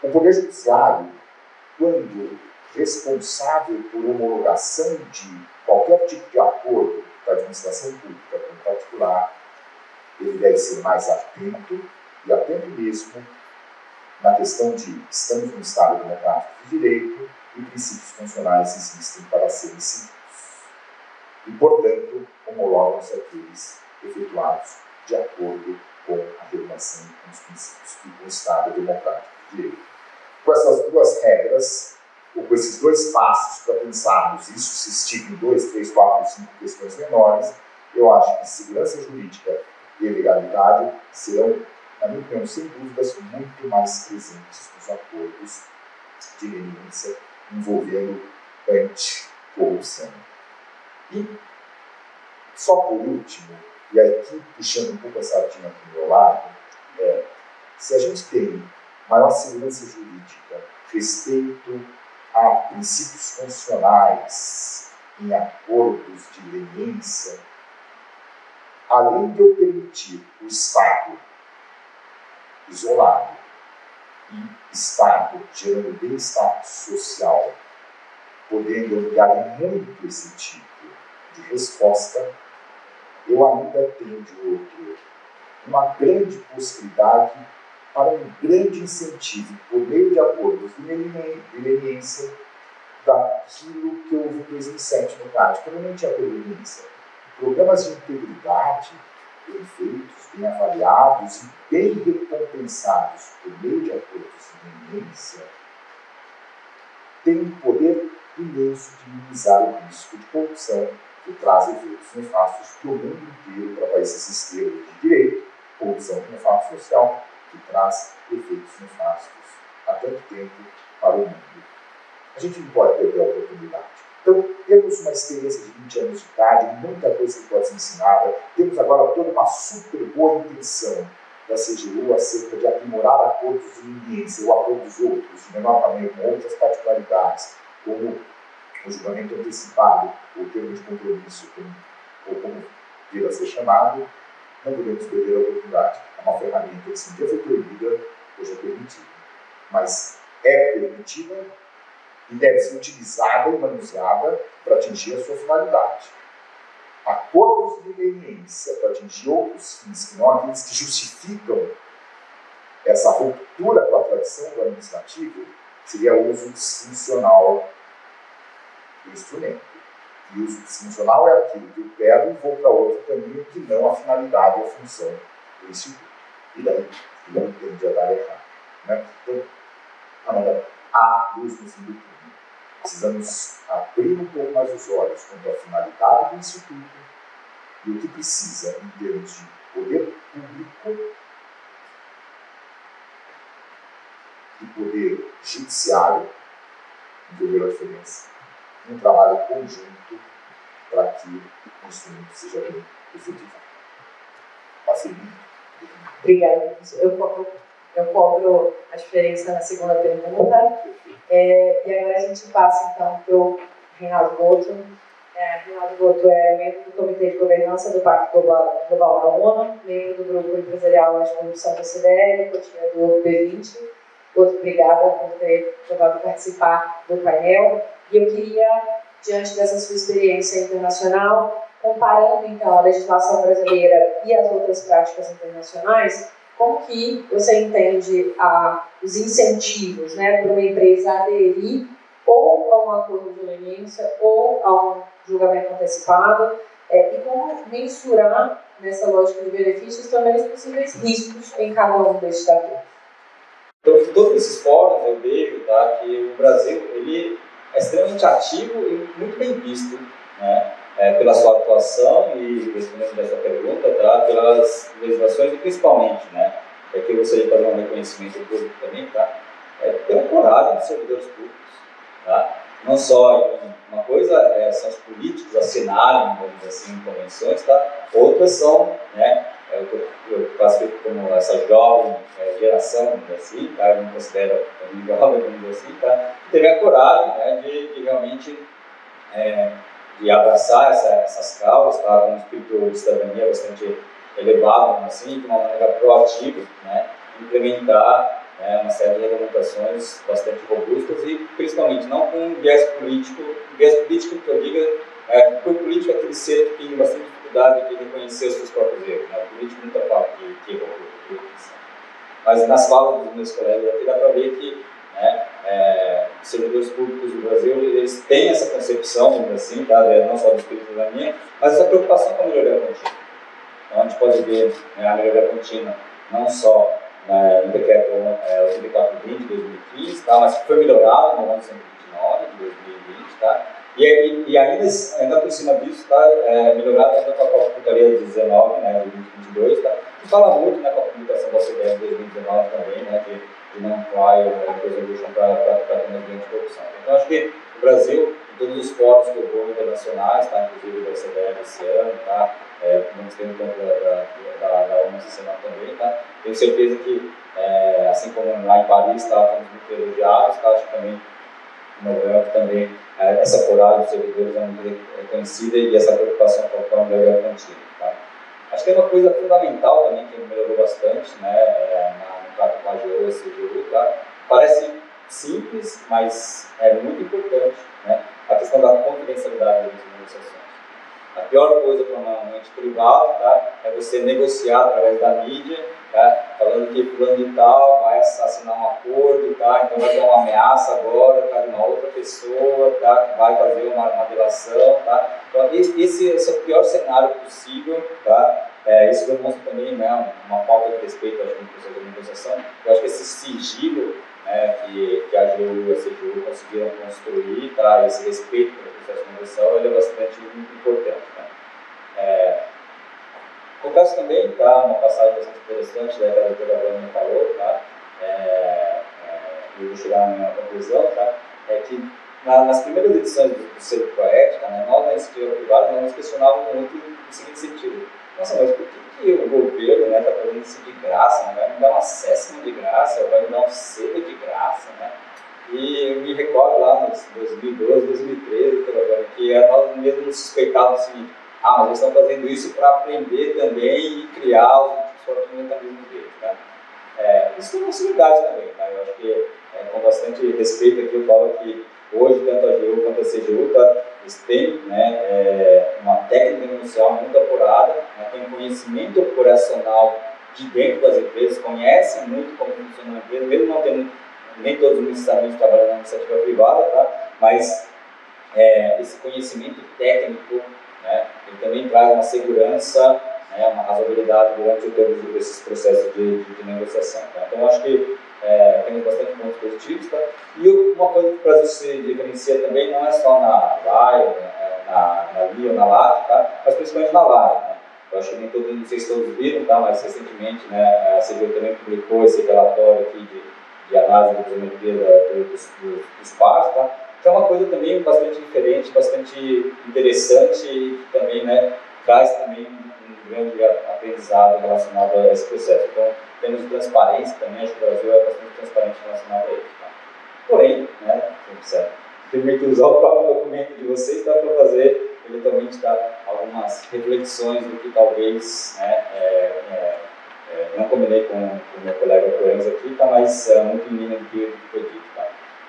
O Poder Judiciário, quando responsável por homologação de qualquer tipo de acordo da administração pública com particular, ele deve ser mais atento e até mesmo na questão de estamos num Estado democrático de direito e princípios constitucionais existem para serem seguidos. E, portanto, homologam-se aqueles efetuados de acordo com a regulação, com os princípios e com o Estado democrático de direito. Com essas duas regras, ou com esses dois passos para pensarmos isso se estica em 2, 3, 4, 5 questões menores, eu acho que segurança jurídica e legalidade serão, na minha opinião, sem dúvidas, muito mais presentes nos acordos de leniência envolvendo anticorrupção. E, só por último, e aqui puxando um pouco a sardinha para o meu lado, se a gente tem maior segurança jurídica, respeito a princípios constitucionais em acordos de leniência, além de eu permitir o Estado isolado e Estado gerando bem-estar social, podendo ampliar muito esse tipo de resposta, eu ainda tenho de outro uma grande possibilidade para um grande incentivo, por meio de acordos de leniência, daquilo que houve em 2007 no CAD, quando não tinha acordo de leniência. Programas de integridade bem feitos, bem avaliados e bem recompensados por meio de acordos de leniência têm um poder imenso de minimizar o risco de corrupção que traz efeitos nefastos para o mundo inteiro, para países extremos de direito, corrupção com efeito social, que traz efeitos nefastos há tanto tempo para o mundo. A gente não pode perder a oportunidade. Então, temos uma experiência de 20 anos de idade, muita coisa que pode ser ensinada, temos agora toda uma super boa intenção da CGU acerca de aprimorar acordos de leniência ou acordos outros, de menor tamanho, com outras particularidades, como o julgamento antecipado, ou termo de compromisso, ou como vir a ser chamado. Não podemos perder a oportunidade. É uma ferramenta que, se um dia foi proibida, hoje é permitida. Mas é permitida e deve ser utilizada e manuseada para atingir a sua finalidade. Acordos de leniência para atingir outros fins que não aqueles que justificam essa ruptura com a tradição do administrativo seria o uso disfuncional do instrumento. E o uso disfuncional é aquilo que eu pego e vou para outro caminho que não a finalidade ou a função do instituto. E daí não tende a dar errado. Né? Então, Amanda, há luz no fim do túnel. Precisamos abrir um pouco mais os olhos quanto à finalidade do instituto e o que precisa em termos de poder público e poder judiciário, entender a diferença, um trabalho conjunto para que o instrumento seja bem efetivado. Passei muito. Obrigada, professor. Eu cobro a diferença na segunda pergunta. E agora a gente passa, então, para o Reinaldo Boto. Reinaldo Boto é membro do Comitê de Governança do Pacto Global da ONU, membro do Grupo Empresarial Anticorrupção da CDL, coordenador do B20. Boto, obrigada por ter topado participar do painel. E eu queria, diante dessa sua experiência internacional, comparando, então, a legislação brasileira e as outras práticas internacionais, como que você entende os incentivos, né, para uma empresa aderir ou a um acordo de leniência ou a um julgamento antecipado, e como mensurar, nessa lógica de benefícios, também os possíveis riscos em cada um desses acordos? Então, em todos esses fóruns eu vejo, tá, que o Brasil ele é extremamente ativo e muito bem visto, né, pela sua atuação e, respondendo dessa pergunta, tá, pelas legislações e principalmente, né, que eu gostaria de fazer um reconhecimento público também, tá, pela coragem dos servidores públicos, tá, não só uma coisa são os políticos assinarem, vamos assim, convenções, tá, outras são, né, eu classifico como essa jovem geração, vamos dizer assim, tá, eu não considero jovem, vamos dizer assim, tá, que teve a coragem, né, de realmente de abraçar essas causas, tá, com um espírito de cidadania bastante elevado, vamos assim, de uma maneira proativa, né, implementar uma série de regulamentações bastante robustas e, principalmente, não com um viés político que eu diga, porque o político é aquele ser que tem bastante dificuldade de reconhecer os seus próprios erros, né? O político nunca fala que errou, mas nas falas dos meus colegas aqui dá para ver que, né, os servidores públicos do Brasil, eles têm essa concepção, vamos dizer assim, tá, não só do espírito da minha, mas essa preocupação com a melhoria contínua. Então a gente pode ver, né, a melhoria contínua não só no decreto 8420 de 2015, tá, mas que foi melhorado no ano 129 de 2020, tá, e ainda por cima disso está melhorado ainda com a portaria de 19, né, de 2022, tá, que fala muito, né, com a publicação da CBF de 2019 também, né, de non-prior resolution para temas de anticorrupção. Então acho que o Brasil, em todos os fóruns que eu vou internacionais, tá, inclusive da CBF esse ano, tá, vamos ter um encontro da ONU essa semana também, tá, tenho certeza que, assim como lá em Paris, tá, fomos muito elogiados, tá, acho que também em Nova York também essa coragem dos servidores é muito reconhecida e essa preocupação com a melhoria contínua. Tá? Acho que é uma coisa fundamental também que melhorou bastante, né, no trato com a AGU e a CGU, tá? Parece simples, mas é muito importante, né, a questão da confidencialidade das negociações. A pior coisa para um ente privado, tá, é você negociar através da mídia, tá, falando que fulano de tal vai assinar um acordo, tá, então vai ter uma ameaça agora, tá, de uma outra pessoa, tá, que vai fazer uma delação, tá. Então esse é o pior cenário possível, tá. Isso demonstra também, né, uma falta de respeito, acho, no processo de negociação. Eu acho que esse sigilo, né, que a AGU e a CGU conseguiram construir, tá, esse respeito pelo processo de negociação, ele é bastante importante. Né. Confesso também, tá, uma passagem bastante interessante da doutora Vânia falou, tá, eu vou chegar na minha conclusão, tá, é que nas primeiras edições do Selo Proética, né, nós na iniciativa privada nos questionávamos muito no seguinte sentido: nossa, mas por que o governo está fazendo isso de graça? Né? Vai me dar um acesso de graça, ou vai me dar um selo de graça? Né? E eu me recordo lá nos 2012, 2013, que nós mesmos nos suspeitávamos o seguinte: mas eles estão fazendo isso para aprender também e criar os próprios mecanismos deles. Tá? Isso é uma possibilidade também. Tá? Eu acho que, com bastante respeito aqui, eu falo que hoje, tanto a AGU quanto a CGU, tá, eles têm, né, uma técnica negocial muito apurada, né, tem conhecimento operacional de dentro das empresas, conhecem muito como funciona a empresa, mesmo não tendo nem todos os necessariamente trabalhando na iniciativa privada, tá, mas esse conhecimento técnico, né, ele também traz uma segurança, né, uma razoabilidade durante todos esses processos de negociação. Tá? Então, acho que temos bastante pontos positivos. Tá? E uma coisa que o Brasil se diferencia também não é só na LAI, na LI ou na LAT, tá? Mas principalmente na LAI. Né? Eu acho que nem todos, não sei se todos viram, tá? Mas recentemente, né, a CGU também publicou esse relatório aqui de análise da dosimetria dos pares. Tá? Que é uma coisa também bastante diferente, bastante interessante e que também, né, traz também um grande aprendizado relacionado a esse processo. Então, temos de transparência também, acho que o Brasil é bastante transparente relacionado a isso. Tá? Porém, né, se permite usar o próprio documento de vocês, dá para fazer, eventualmente, algumas reflexões do que talvez, né, não combinei com o meu colega Coenza aqui, tá, mas muito em linha do que foi dito. Tá?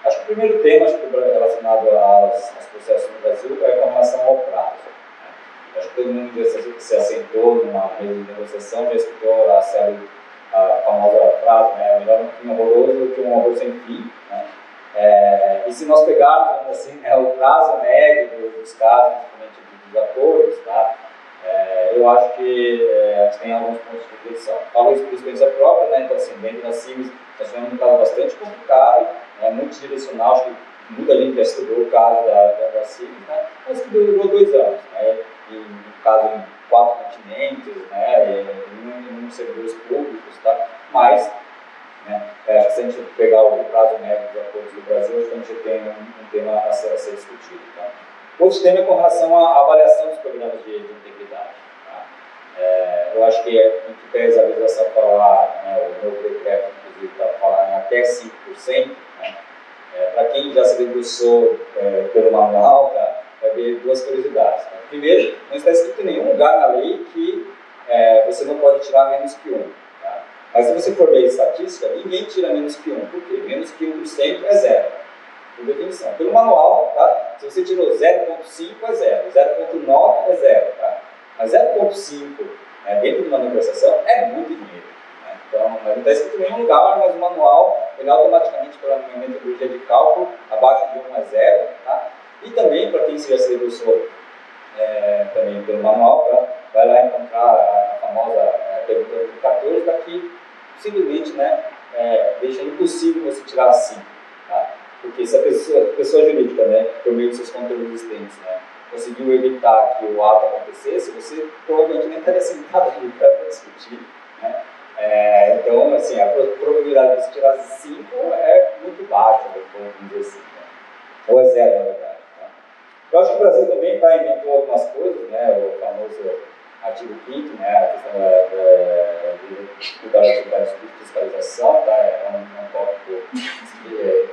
Acho que o primeiro tema, relacionado aos processos no Brasil, é com relação ao prazo. Né? Acho que todo mundo já se assentou numa mesa de negociação, já escutou a famosa frase, né, melhor um fim horroroso do que um horror sem fim. Né? E se nós pegarmos assim, né, o prazo médio dos casos, principalmente dos acordos, tá? Eu acho que tem alguns pontos de reflexão. Talvez por experiência própria, né? Então, assim, dentro da CIMES, nós tivemos um caso bastante complicado, muito direcional, acho que muita gente já estudou o caso da CIMES, né? Mas que durou 2 anos, né? E um caso em 4 continentes, né? Em servidores públicos, tá? Mas, né, acho que se a gente pegar o prazo médio dos acordos do Brasil, acho que a gente tem um tema a ser discutido. Tá? Outro tema é com relação à avaliação dos programas de integridade. Tá? Eu acho que, em que pese a legislação falar, né, o novo decreto, inclusive, está falando em até 5%, né, para quem já se debruçou pelo manual, tá, vai ver 2 curiosidades. Tá? Primeiro, não está escrito em nenhum lugar na lei que você não pode tirar menos que 1. Tá? Mas se você for ver a estatística, ninguém tira menos que 1. Por quê? Menos que 1% é 0. Por definição. Pelo manual, tá? Se você tirou 0,5 é 0, 0,9 é 0. Tá? Mas 0,5 dentro de uma negociação é muito dinheiro. Né? Então, mas não está escrito em nenhum lugar, mas o manual, ele automaticamente, pela minha metodologia de cálculo, abaixo de 1 é 0, tá? E também, para quem já se debruçou também pelo manual, tá? Vai lá encontrar a famosa pergunta do 14, daqui simplesmente, né, deixa impossível você tirar 5, tá? Porque se a pessoa jurídica, né, por meio dos seus controles existentes, né, conseguiu evitar que o ato acontecesse, você provavelmente nem estaria sentado ali para discutir, né? Então, assim, a probabilidade de você tirar 5 é muito baixa, vamos dizer assim, né? Ou é 0, na verdade. Tá? Eu acho que o Brasil também inventou algumas coisas, né? O famoso artigo 5º, né? A questão da atividade de fiscalização, tá? É um tópico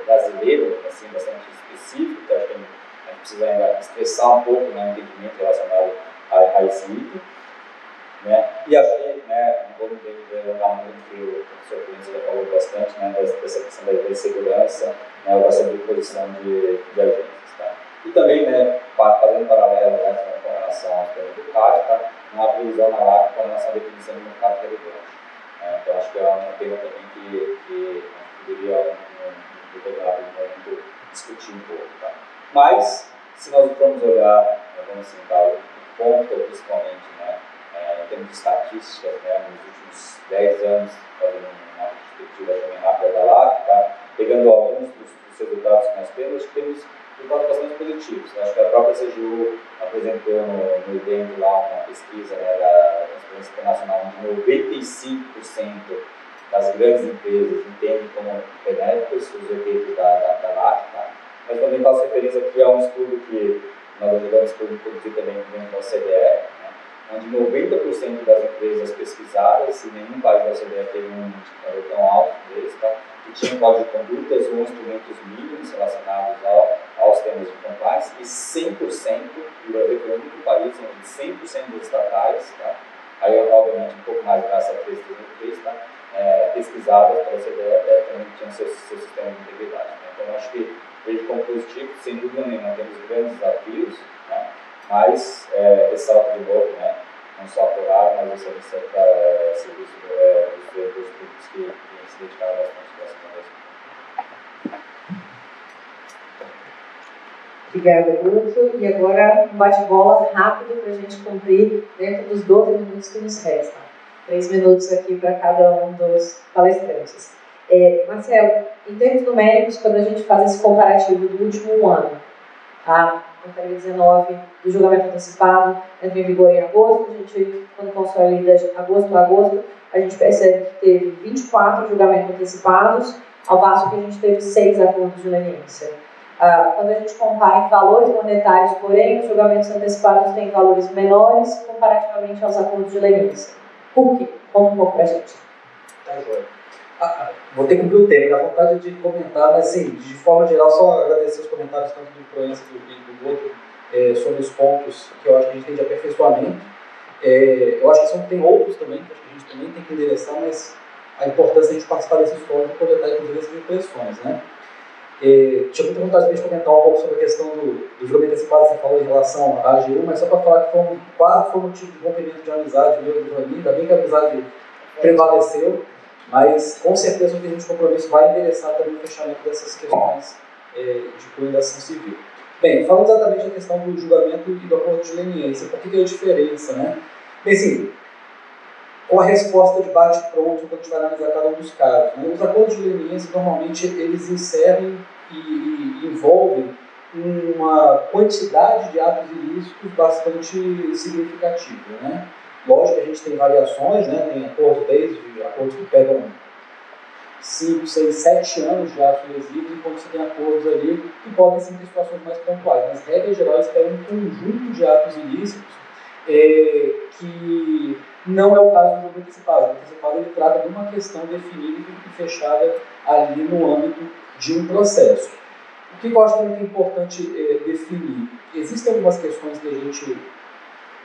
brasileiro, assim, bastante específico, que acho que a gente precisa ainda expressar um pouco, né, o entendimento relacionado a esse item. Né? E acho que, né, não vou me delongar muito, que o professor Clínico já falou bastante, né, dessa questão da segurança, né, ou da sobreposição de agentes. Tá? E também, né, fazendo paralelo, né, com relação aos termos do CAD, tá? Não há previsão na LAC com relação à definição de mercado relevante. Então, acho que é um tema também que poderia, no determinado momento, discutir um pouco. Tá? Mas, se nós formos olhar, vamos sentar o ponto, principalmente, né, em termos de estatísticas, né, nos últimos 10 anos, fazendo uma perspectiva também rápida da LAC, tá? Pegando alguns dos resultados que nós temos resultados bastante positivos. Acho que a própria CGU apresentou no evento lá uma pesquisa, né, da Transparência Internacional, onde 95% das grandes empresas entendem como benéficos os efeitos da LAC. Tá? Mas também faço referência aqui a um estudo que nós ajudamos a produzir também dentro da OCDE, onde 90% das empresas pesquisadas, e nenhum país da OCDE teve um indicador tão alto desse, tá? Que tinham código de condutas ou instrumentos mínimos relacionados aos temas de compliance, e 100%, e o Brasil foi o único país onde 100% dos estatais, tá? Aí obviamente um pouco mais graças a 333, tá? Pesquisadas pela OCDE até também tinham seu sistema de integridade. Né? Então acho que vejo como positivo, sem dúvida nenhuma, temos grandes desafios, né? Mas ressalto de novo, né, não só por área, mas esse serviço dos veículos públicos que se dedicaram bastante a essa conversa. Obrigada, Guto. E agora um bate-bola rápido para a gente cumprir dentro dos 12 minutos que nos restam. 3 minutos aqui para cada um dos palestrantes. Marcelo, em termos numéricos, quando a gente faz esse comparativo do último ano, a portaria 19 do julgamento antecipado entra em vigor em agosto, a gente, quando consolida de agosto a agosto, a gente percebe que teve 24 julgamentos antecipados, ao passo que a gente teve 6 acordos de leniência. Quando a gente compara em valores monetários, porém, os julgamentos antecipados têm valores menores comparativamente aos acordos de leniência. Por quê? Conta um pouco pra gente. Tá, joia. Vou ter que cumprir o tempo, dá vontade de comentar, mas assim, de forma geral, só agradecer os comentários tanto do influência do outro sobre os pontos que eu acho que a gente tem de aperfeiçoamento. Eu acho que tem outros também, que a gente também tem que endereçar, mas a importância de a gente participar desses fóruns e coletar inclusive essas impressões, né? Tinha muita vontade de comentar um pouco sobre a questão do julgamento antecipado que você falou em relação à AGU, mas só para falar que quase foi motivo de rompimento de amizade meu e do Rani, ainda bem que a amizade prevaleceu. Mas, com certeza, o termo de compromisso vai endereçar também o fechamento dessas questões de cunho da ação civil. Bem, falando exatamente da questão do julgamento e do acordo de leniência, por que é a diferença, né? Bem, assim, qual a resposta de bate-pronto quando a gente vai analisar cada um dos casos, né? Os acordos de leniência, normalmente, eles inserem e envolvem uma quantidade de atos ilícitos bastante significativa, né? Lógico que a gente tem variações, né? Tem acordos que pegam 5, 6, 7 anos de atos lesivos, enquanto você tem acordos ali que podem ser em situações mais pontuais. Mas, regra geral, eles pegam um conjunto de atos ilícitos que não é o caso do julgamento antecipado. O julgamento antecipado ele trata de uma questão definida e fechada ali no âmbito de um processo. O que eu acho que é muito importante definir? Existem algumas questões que a gente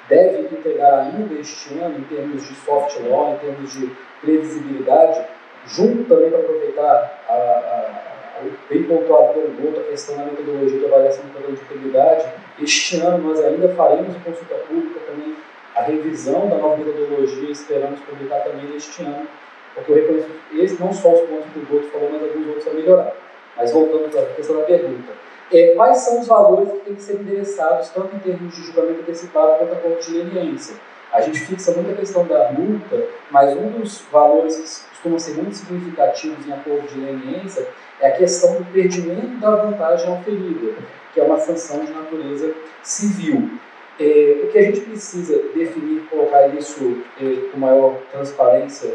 deve entregar ainda este ano, em termos de soft law, em termos de previsibilidade, junto também para aproveitar bem pontuado pelo Guto, a questão da metodologia de avaliação do padrão de integridade. Este ano nós ainda faremos em consulta pública também a revisão da nova metodologia, esperamos publicar também neste ano, porque eu reconheço não só os pontos que o outro falou, mas alguns outros a melhorar. Mas voltando para a questão da pergunta, quais são os valores que têm que ser endereçados, tanto em termos de julgamento antecipado quanto acordo de leniência? A gente fixa muito a questão da multa, mas um dos valores que costumam ser muito significativos em acordo de leniência é a questão do perdimento da vantagem oferida, que é uma sanção de natureza civil. O que a gente precisa definir, colocar isso com maior transparência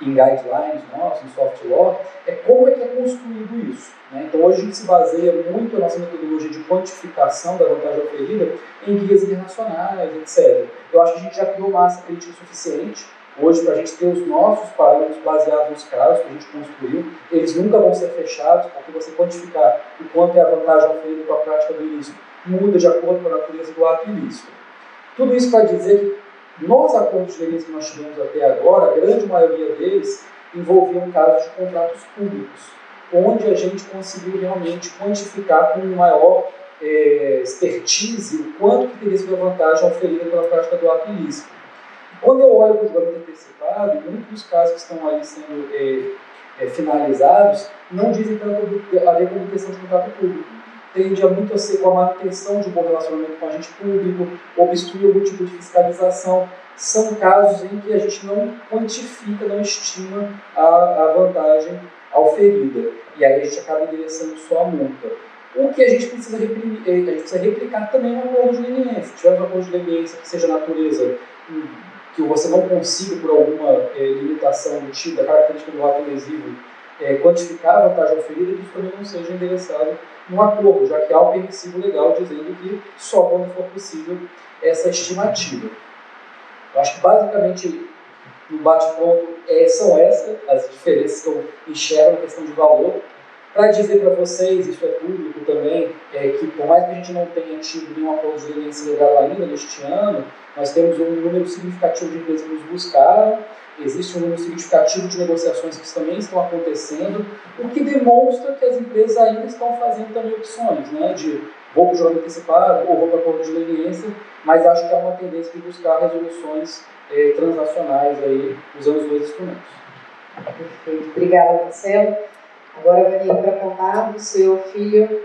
em guidelines nossos, em soft law, é como é que é construído isso. Né? Então, hoje a gente se baseia muito na nossa metodologia de quantificação da vantagem oferida em guias internacionais, etc. Eu acho que a gente já criou massa crítica suficiente hoje para a gente ter os nossos parâmetros baseados nos casos que a gente construiu. Eles nunca vão ser fechados, porque você quantificar o quanto é a vantagem oferida com a prática do ilícito muda de acordo com a natureza do ato ilícito. Tudo isso para dizer que nos acordos de leniência que nós tivemos até agora, a grande maioria deles envolviam casos de contratos públicos, onde a gente conseguiu realmente quantificar com maior expertise o quanto que teria sido a vantagem oferida pela prática do ato ilícito. Quando eu olho para o julgamento antecipado, muitos dos casos que estão ali sendo finalizados não dizem tanto a ver com questão de contrato público. Tende a muito a ser com a manutenção de um bom relacionamento com o agente público, obstruir algum tipo de fiscalização. São casos em que a gente não quantifica, não estima a vantagem oferida. E aí a gente acaba endereçando só a multa. O que a gente precisa replicar também é um acordo de leniência. Se tiver um acordo de leniência que seja natureza, que você não consiga, por alguma limitação do tipo, da característica do ato lesivo, quantificar a vantagem oferida, que isso também não seja endereçado no acordo, já que há um permissivo legal dizendo que só quando for possível essa estimativa. Eu acho que basicamente no bate-pronto são essas as diferenças que eu enxergo na questão de valor. Para dizer para vocês, isso é público também, que por mais que a gente não tenha tido nenhum acordo de leniência legal ainda neste ano, nós temos um número significativo de empresas que nos buscaram, existe um número significativo de negociações que também estão acontecendo, o que demonstra que as empresas ainda estão fazendo também opções, né, de vou para o julgamento antecipado ou vou para o acordo de leniência, mas acho que há uma tendência de buscar resoluções transacionais aí, usando os dois instrumentos. Perfeito. Obrigada, Marcelo. Agora, Vanilla, para contar do seu filho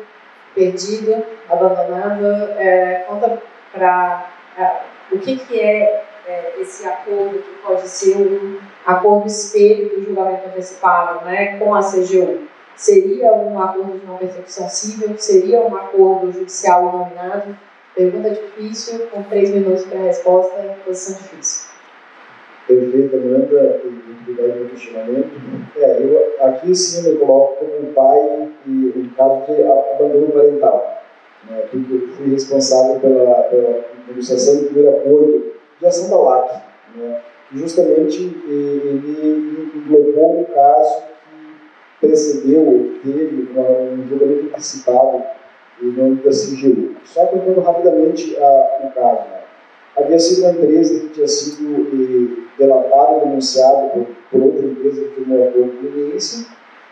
perdido, abandonado, conta para o que é esse acordo, que pode ser um acordo espelho do julgamento antecipado, né, com a CGU. Seria um acordo de não persecução civil? Seria um acordo judicial nominado? Pergunta difícil, com 3 minutos para a resposta, em posição difícil. Perfeito, Amanda, muito obrigado pelo questionamento. Aqui sim eu coloco como pai e em caso de abandono parental, né, porque eu fui responsável pela negociação do primeiro acordo de ação da LAC, né, e justamente ele englobou um caso que precedeu, teve um julgamento antecipado em nome da CGU. Só contando rapidamente o caso, né. Havia sido uma empresa que tinha sido delatada, denunciada por outra empresa que firmou um acordo de leniência,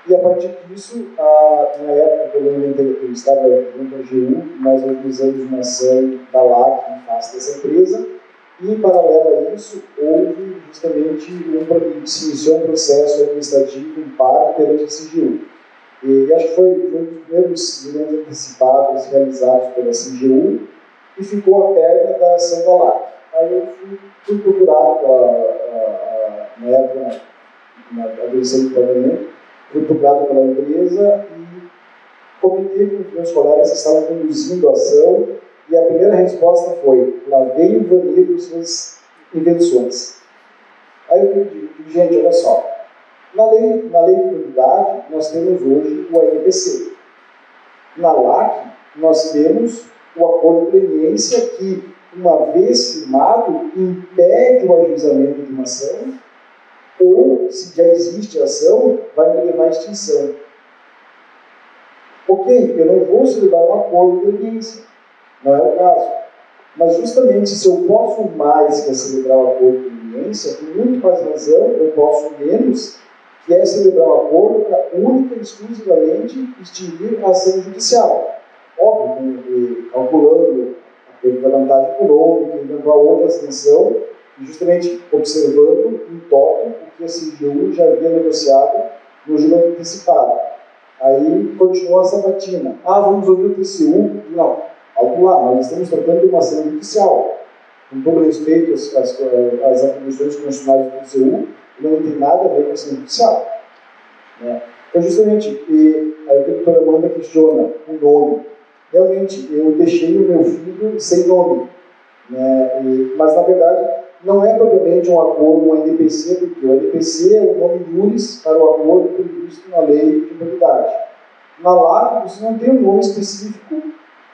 e a partir disso, na época, quando eu estava junto à AGU, nós organizamos uma ação da LAC em face dessa empresa, e em paralelo a isso, houve justamente se iniciou um processo administrativo em par perante a CGU. E acho que foi um dos primeiros julgamentos antecipados realizados pela CGU, e ficou a perna da ação da LAC. Aí eu fui procurado na época, na direção do tratamento, fui procurado pela empresa e comentei com os meus colegas que estavam conduzindo a ação, e a primeira resposta foi: lá vem o Vanilla com suas invenções. Aí eu digo, gente, olha só, na lei de propriedade nós temos hoje o ANPC. Na LAC nós temos o acordo de leniência que, uma vez firmado, impede o ajuizamento de uma ação, ou, se já existe a ação, vai me levar à extinção. Ok, eu não vou celebrar um acordo de leniência, não é o caso. Mas justamente se eu posso mais que celebrar um acordo de leniência, com muito mais razão, eu posso menos, que é celebrar um acordo para única e exclusivamente extinguir a ação judicial. Óbvio, calculando a vantagem econômica, eventual outra extensão, justamente observando em tópico o que a CGU já havia negociado no julgamento antecipado. Aí continuou a sabatina. Vamos ouvir o TCU? Não. Alto lá, nós estamos tratando de uma ação judicial. Com todo respeito às atribuições constitucionais do TCU, não tem nada a ver com a ação judicial. Né? Então, justamente, a doutora Amanda questiona o nome. Realmente, eu deixei o meu filho sem nome. Né? Mas, na verdade, não é propriamente um acordo, um NPC, porque o NPC é o nome iuris para o acordo previsto na lei de propriedade. Na LAC, você não tem um nome específico.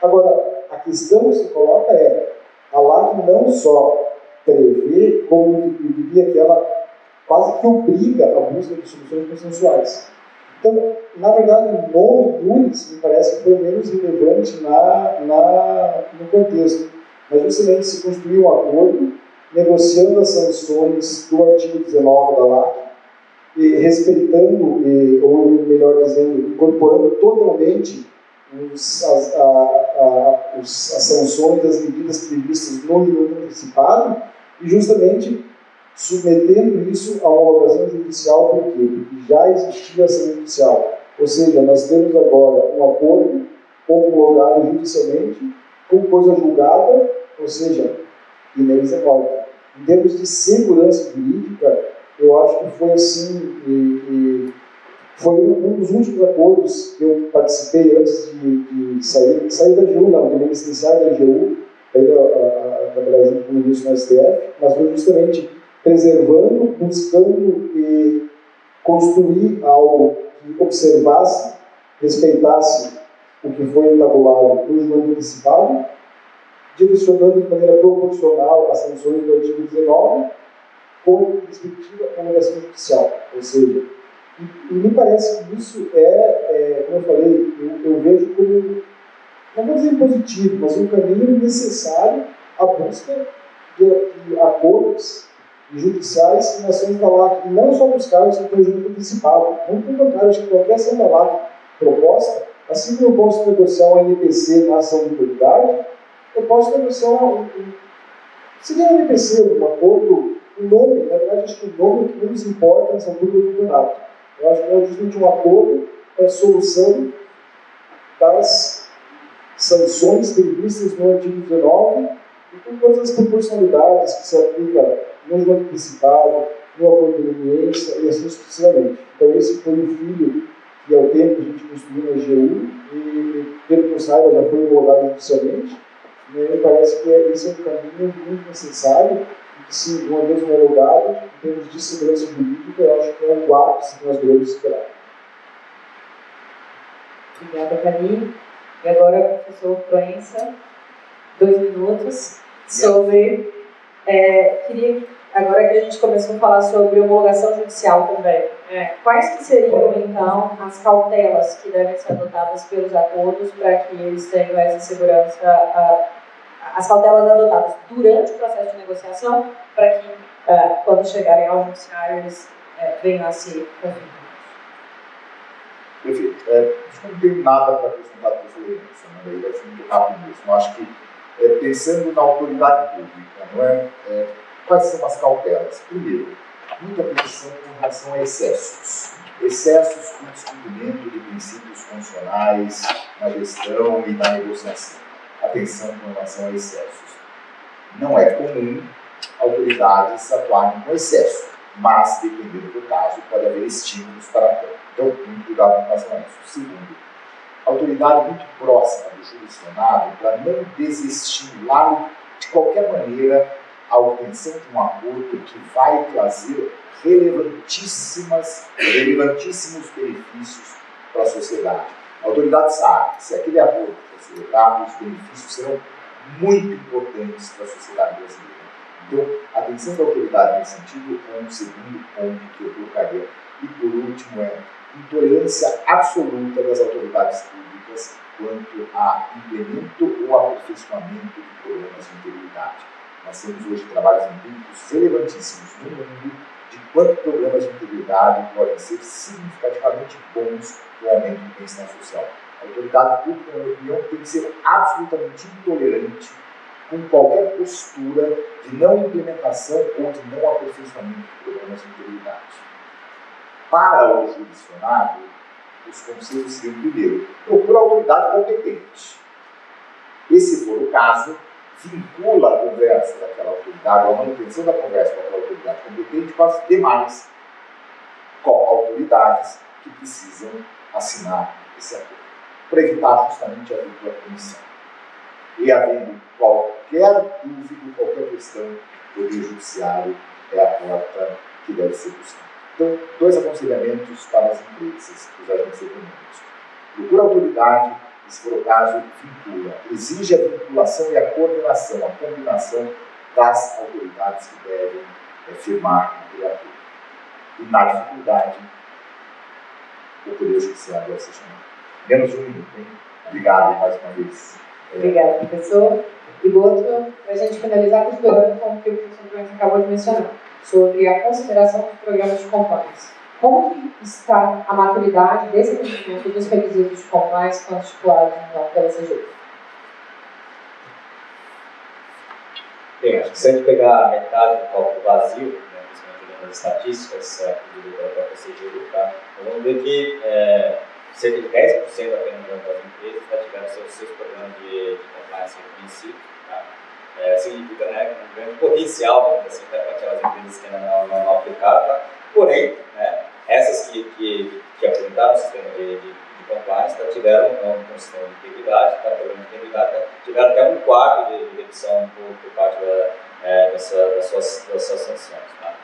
Agora, a questão que se coloca é: a LAC não só prevê, como diria que ela quase que obriga a busca de soluções consensuais. Então, na verdade, o nome iuris me parece que foi menos relevante no contexto. Mas justamente se construiu um acordo negociando as sanções do artigo 19 da LAC, e respeitando, ou melhor dizendo, incorporando totalmente as sanções das medidas previstas no julgamento antecipado, e justamente submetendo isso a uma homologação judicial. Por quê? Porque já existia ação judicial. Ou seja, nós temos agora um acordo homologado judicialmente, com coisa julgada, ou seja, inerência morta. Em termos de segurança jurídica, eu acho que foi assim, foi um dos últimos acordos que eu participei antes de sair da AGU, não, de me licenciar da AGU, trabalhar junto com o ministro no STF, mas foi justamente preservando, buscando construir algo que observasse, respeitasse o que foi entabulado no julgamento antecipado, direcionando de maneira proporcional as sanções do artigo 19 com respectiva homologação judicial. Ou seja, e me parece que isso como eu falei, eu vejo como, não vou dizer positivo, mas um caminho necessário à busca de acordos judiciais em ações da LAC, e não só buscar o setor jurídico antecipado. Muito pelo contrário, acho que qualquer ação da LAC proposta, assim como eu posso negociar um NPC na ação de autoridade, eu posso negociar seria um NPC, um acordo, um nome. Na verdade, acho que o nome é o que menos importa nessa altura do campeonato. Eu acho que é justamente um acordo para a solução das sanções previstas no artigo 19 e com todas as proporcionalidades que se aplicam no julgamento antecipado, no acordo de leniência e assim sucessivamente. Então, esse foi o filho que, ao tempo, a gente construiu na AGU e, pelo que eu saiba, já foi homologado judicialmente. E me parece que esse é um caminho muito necessário e que, se uma vez homologado, em termos de segurança jurídica, eu acho que é um ápice que nós devemos esperar. Obrigada, Camille. E agora, professor Proença, 2 minutos, sobre... queria, agora que a gente começou a falar sobre homologação judicial também, quais que seriam, então, as cautelas que devem ser adotadas pelos acordos para que eles tenham essa segurança, as cautelas adotadas durante o processo de negociação, para que, quando chegarem ao judiciário, eles venham a se confirmar? Perfeito. Acho que não tenho nada para acrescentar para essa eleição, né? Vai ser muito rápido mesmo. Eu acho que, pensando na autoridade pública, não é? Quais são as cautelas? Primeiro, muita atenção com relação a excessos. Excessos com descumprimento de princípios constitucionais na gestão e na negociação. Atenção com relação a excessos. Não é comum autoridades atuarem com excesso, mas, dependendo do caso, pode haver estímulos para tanto. Então, muito cuidado com relação a isso. Segundo, autoridade muito próxima do jurisdicionado para não desestimular de qualquer maneira a obtenção de um acordo que vai trazer relevantíssimos benefícios para a sociedade. A autoridade sabe que se aquele acordo for celebrado, os benefícios serão muito importantes para a sociedade brasileira. Então, a atenção da autoridade nesse sentido é um segundo ponto que eu colocaria. E, por último, intolerância absoluta das autoridades públicas quanto a implemento ou aperfeiçoamento de programas de integridade. Nós temos hoje trabalhos empíricos relevantíssimos no mundo de quantos programas de integridade podem ser significativamente bons no aumento do bem-estar social. A autoridade pública, na minha opinião, tem que ser absolutamente intolerante com qualquer postura de não implementação ou de não aperfeiçoamento de programas de integridade. Para o jurisdicionado, os conselhos seriam, primeiro, procura a autoridade competente. E, se for o caso, vincula a conversa daquela autoridade, a manutenção da conversa com aquela autoridade competente com as demais autoridades que precisam assinar esse acordo, para evitar justamente a dupla punição. E havendo qualquer dúvida, qualquer questão, o Poder Judiciário é a porta que deve ser buscada. Então, 2 aconselhamentos para as empresas, os agentes econômicos. Procura a autoridade, e, se for o caso, vincula. Exige a vinculação e a coordenação, a combinação das autoridades que devem firmar aquele acordo. E, na dificuldade, o Poder Judiciário deve ser chamado. Menos de 1 minuto, hein? Obrigado mais uma vez. Obrigada, professor. E outro, para a gente finalizar, considerando com o que o professor João acabou de mencionar, sobre a consideração dos programas de compliance. Como que está a maturidade desse atendimento dos requisitos de compliance quando estipulados pela CGU? Bem, acho que se a gente pegar a metade do cálculo vazio, né, principalmente olhando as estatísticas pela própria CGU, tá, vamos ver que cerca de 10% apenas das empresas tiveram seus programas de compliance reconhecidos. Tá? Significa, né, um grande potencial assim, para aquelas empresas que ainda não aplicaram. Tá? Porém, né, essas que apresentaram o sistema de compliance tiveram um sistema de integridade, programa de integridade, tiveram até 1/4 de redução por parte das suas sanções. Tá?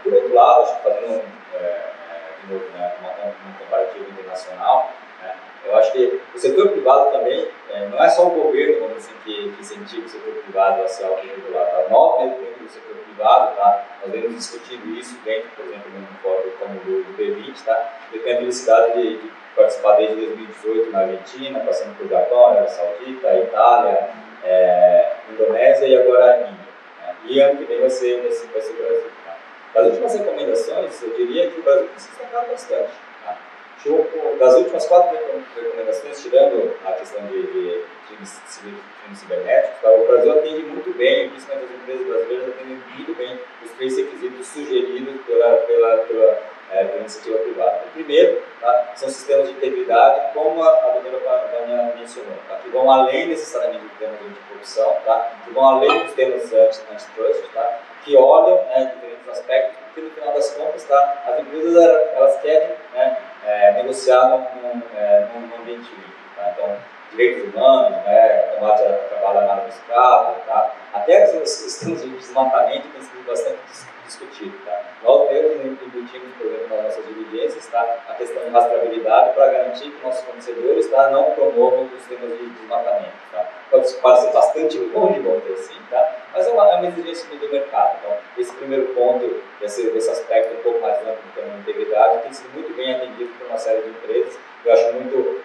Por outro lado, acho que fazendo de novo, né, uma comparativa internacional, né, eu acho que o setor privado também, não é só o governo, vamos dizer assim, que incentiva o setor privado a se autorregular. Tá? Nós, dentro do setor privado, tá? Nós vemos discutindo isso dentro, por exemplo, num fórum como do P20, tá? Eu tenho a felicidade de participar desde 2018 na Argentina, passando por Japão, Arábia Saudita, Itália, Indonésia e agora a Índia. Né? E ano que vem vai ser o Brasil. Tá? Das últimas recomendações, eu diria que o Brasil tem se destacado bastante. Tá? Das últimas 4 recomendações, tirando a questão de crimes cibernéticos, tá? O Brasil atende muito bem, principalmente as empresas brasileiras atendem muito bem os 3 requisitos sugeridos pela iniciativa privada. O primeiro, tá, são sistemas de integridade, como a doutora Vânia mencionou, tá, que vão além necessariamente dos temas de anticorrupção, tá, que vão além dos temas antitrust, tá, que olham, né, diferentes aspectos, porque no final das contas, tá, as empresas elas querem, né, negociar num ambiente livre. Tá, então, direitos humanos, né, combate ao trabalho armado escravo, tá, até os sistemas de desmatamento têm sido bastante discutido. Tá? Nós mesmos embutimos, por exemplo, nas nossas diligências, tá? A questão de rastreabilidade para garantir que nossos fornecedores, tá, não promovam os sistemas de desmatamento. Tá? Pode parecer bastante longe, vamos dizer assim, tá? Mas é uma exigência do mercado. Então, esse primeiro ponto, desse aspecto um pouco mais amplo de integridade, tem sido muito bem atendido por uma série de empresas. Eu acho muito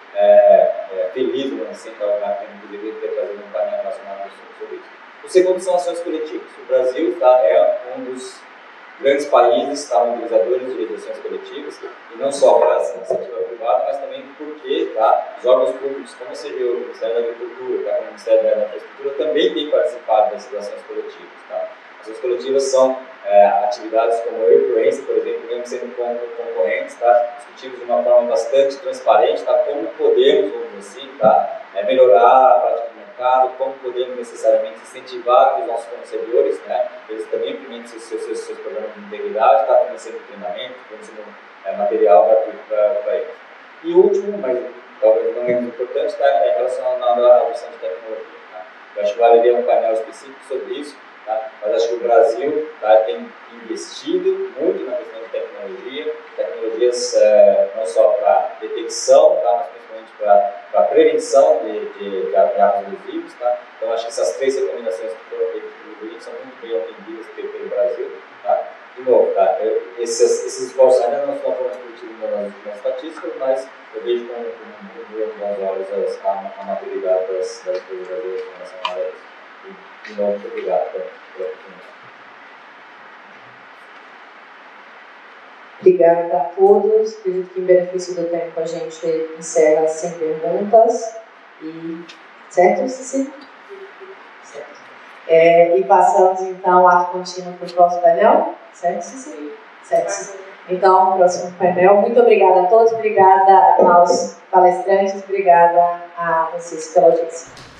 feliz, assim, que inclusive ter trazido um painel nacional sobre isso. O segundo são ações coletivas. O Brasil, tá, é um dos grandes países, tá, mobilizadores de ações coletivas, e não só para a iniciativa privada, mas também porque, tá, os órgãos públicos, como a CGU, o Ministério da Agricultura, tá, o Ministério da Infraestrutura, também têm participado dessas ações coletivas. Tá. Ações coletivas são atividades como eu e o Proense, por exemplo, mesmo sendo concorrentes, tá, discutimos de uma forma bastante transparente, tá, como podemos, vamos dizer assim, tá, melhorar a prática do mercado, como podemos necessariamente incentivar que os nossos fornecedores, né, eles também implementem seus programas de integridade, tá, fornecendo treinamento, fornecendo material gratuito para eles. E o último, mas talvez não menos importante, tá, é relacionado à adoção de tecnologia. Tá. Eu acho que valeria um painel específico sobre isso, tá, mas acho que o Brasil, tá, tem investido muito na questão de tecnologias não só para detecção, tá, mas principalmente para prevenção de atos abusivos. Tá. Então, acho que essas 3 recomendações que foram feitas pelo Luiz são muito bem atendidas pelo Brasil. Tá. De novo, tá, esses esforços ainda não foram discutidos nas estatísticas, mas eu vejo com bons olhos a maturidade das empresas brasileiras em relação a isso. De novo, muito obrigado pela oportunidade. Obrigada a todos. Acredito que, em benefício do tempo, a gente encerra sem perguntas. Certo, Cecília? Certo. E passamos, então, ato contínuo para o próximo painel. Certo, Cecília? Certo. Então, próximo painel. Muito obrigada a todos, obrigada aos palestrantes, obrigada a vocês pela audiência.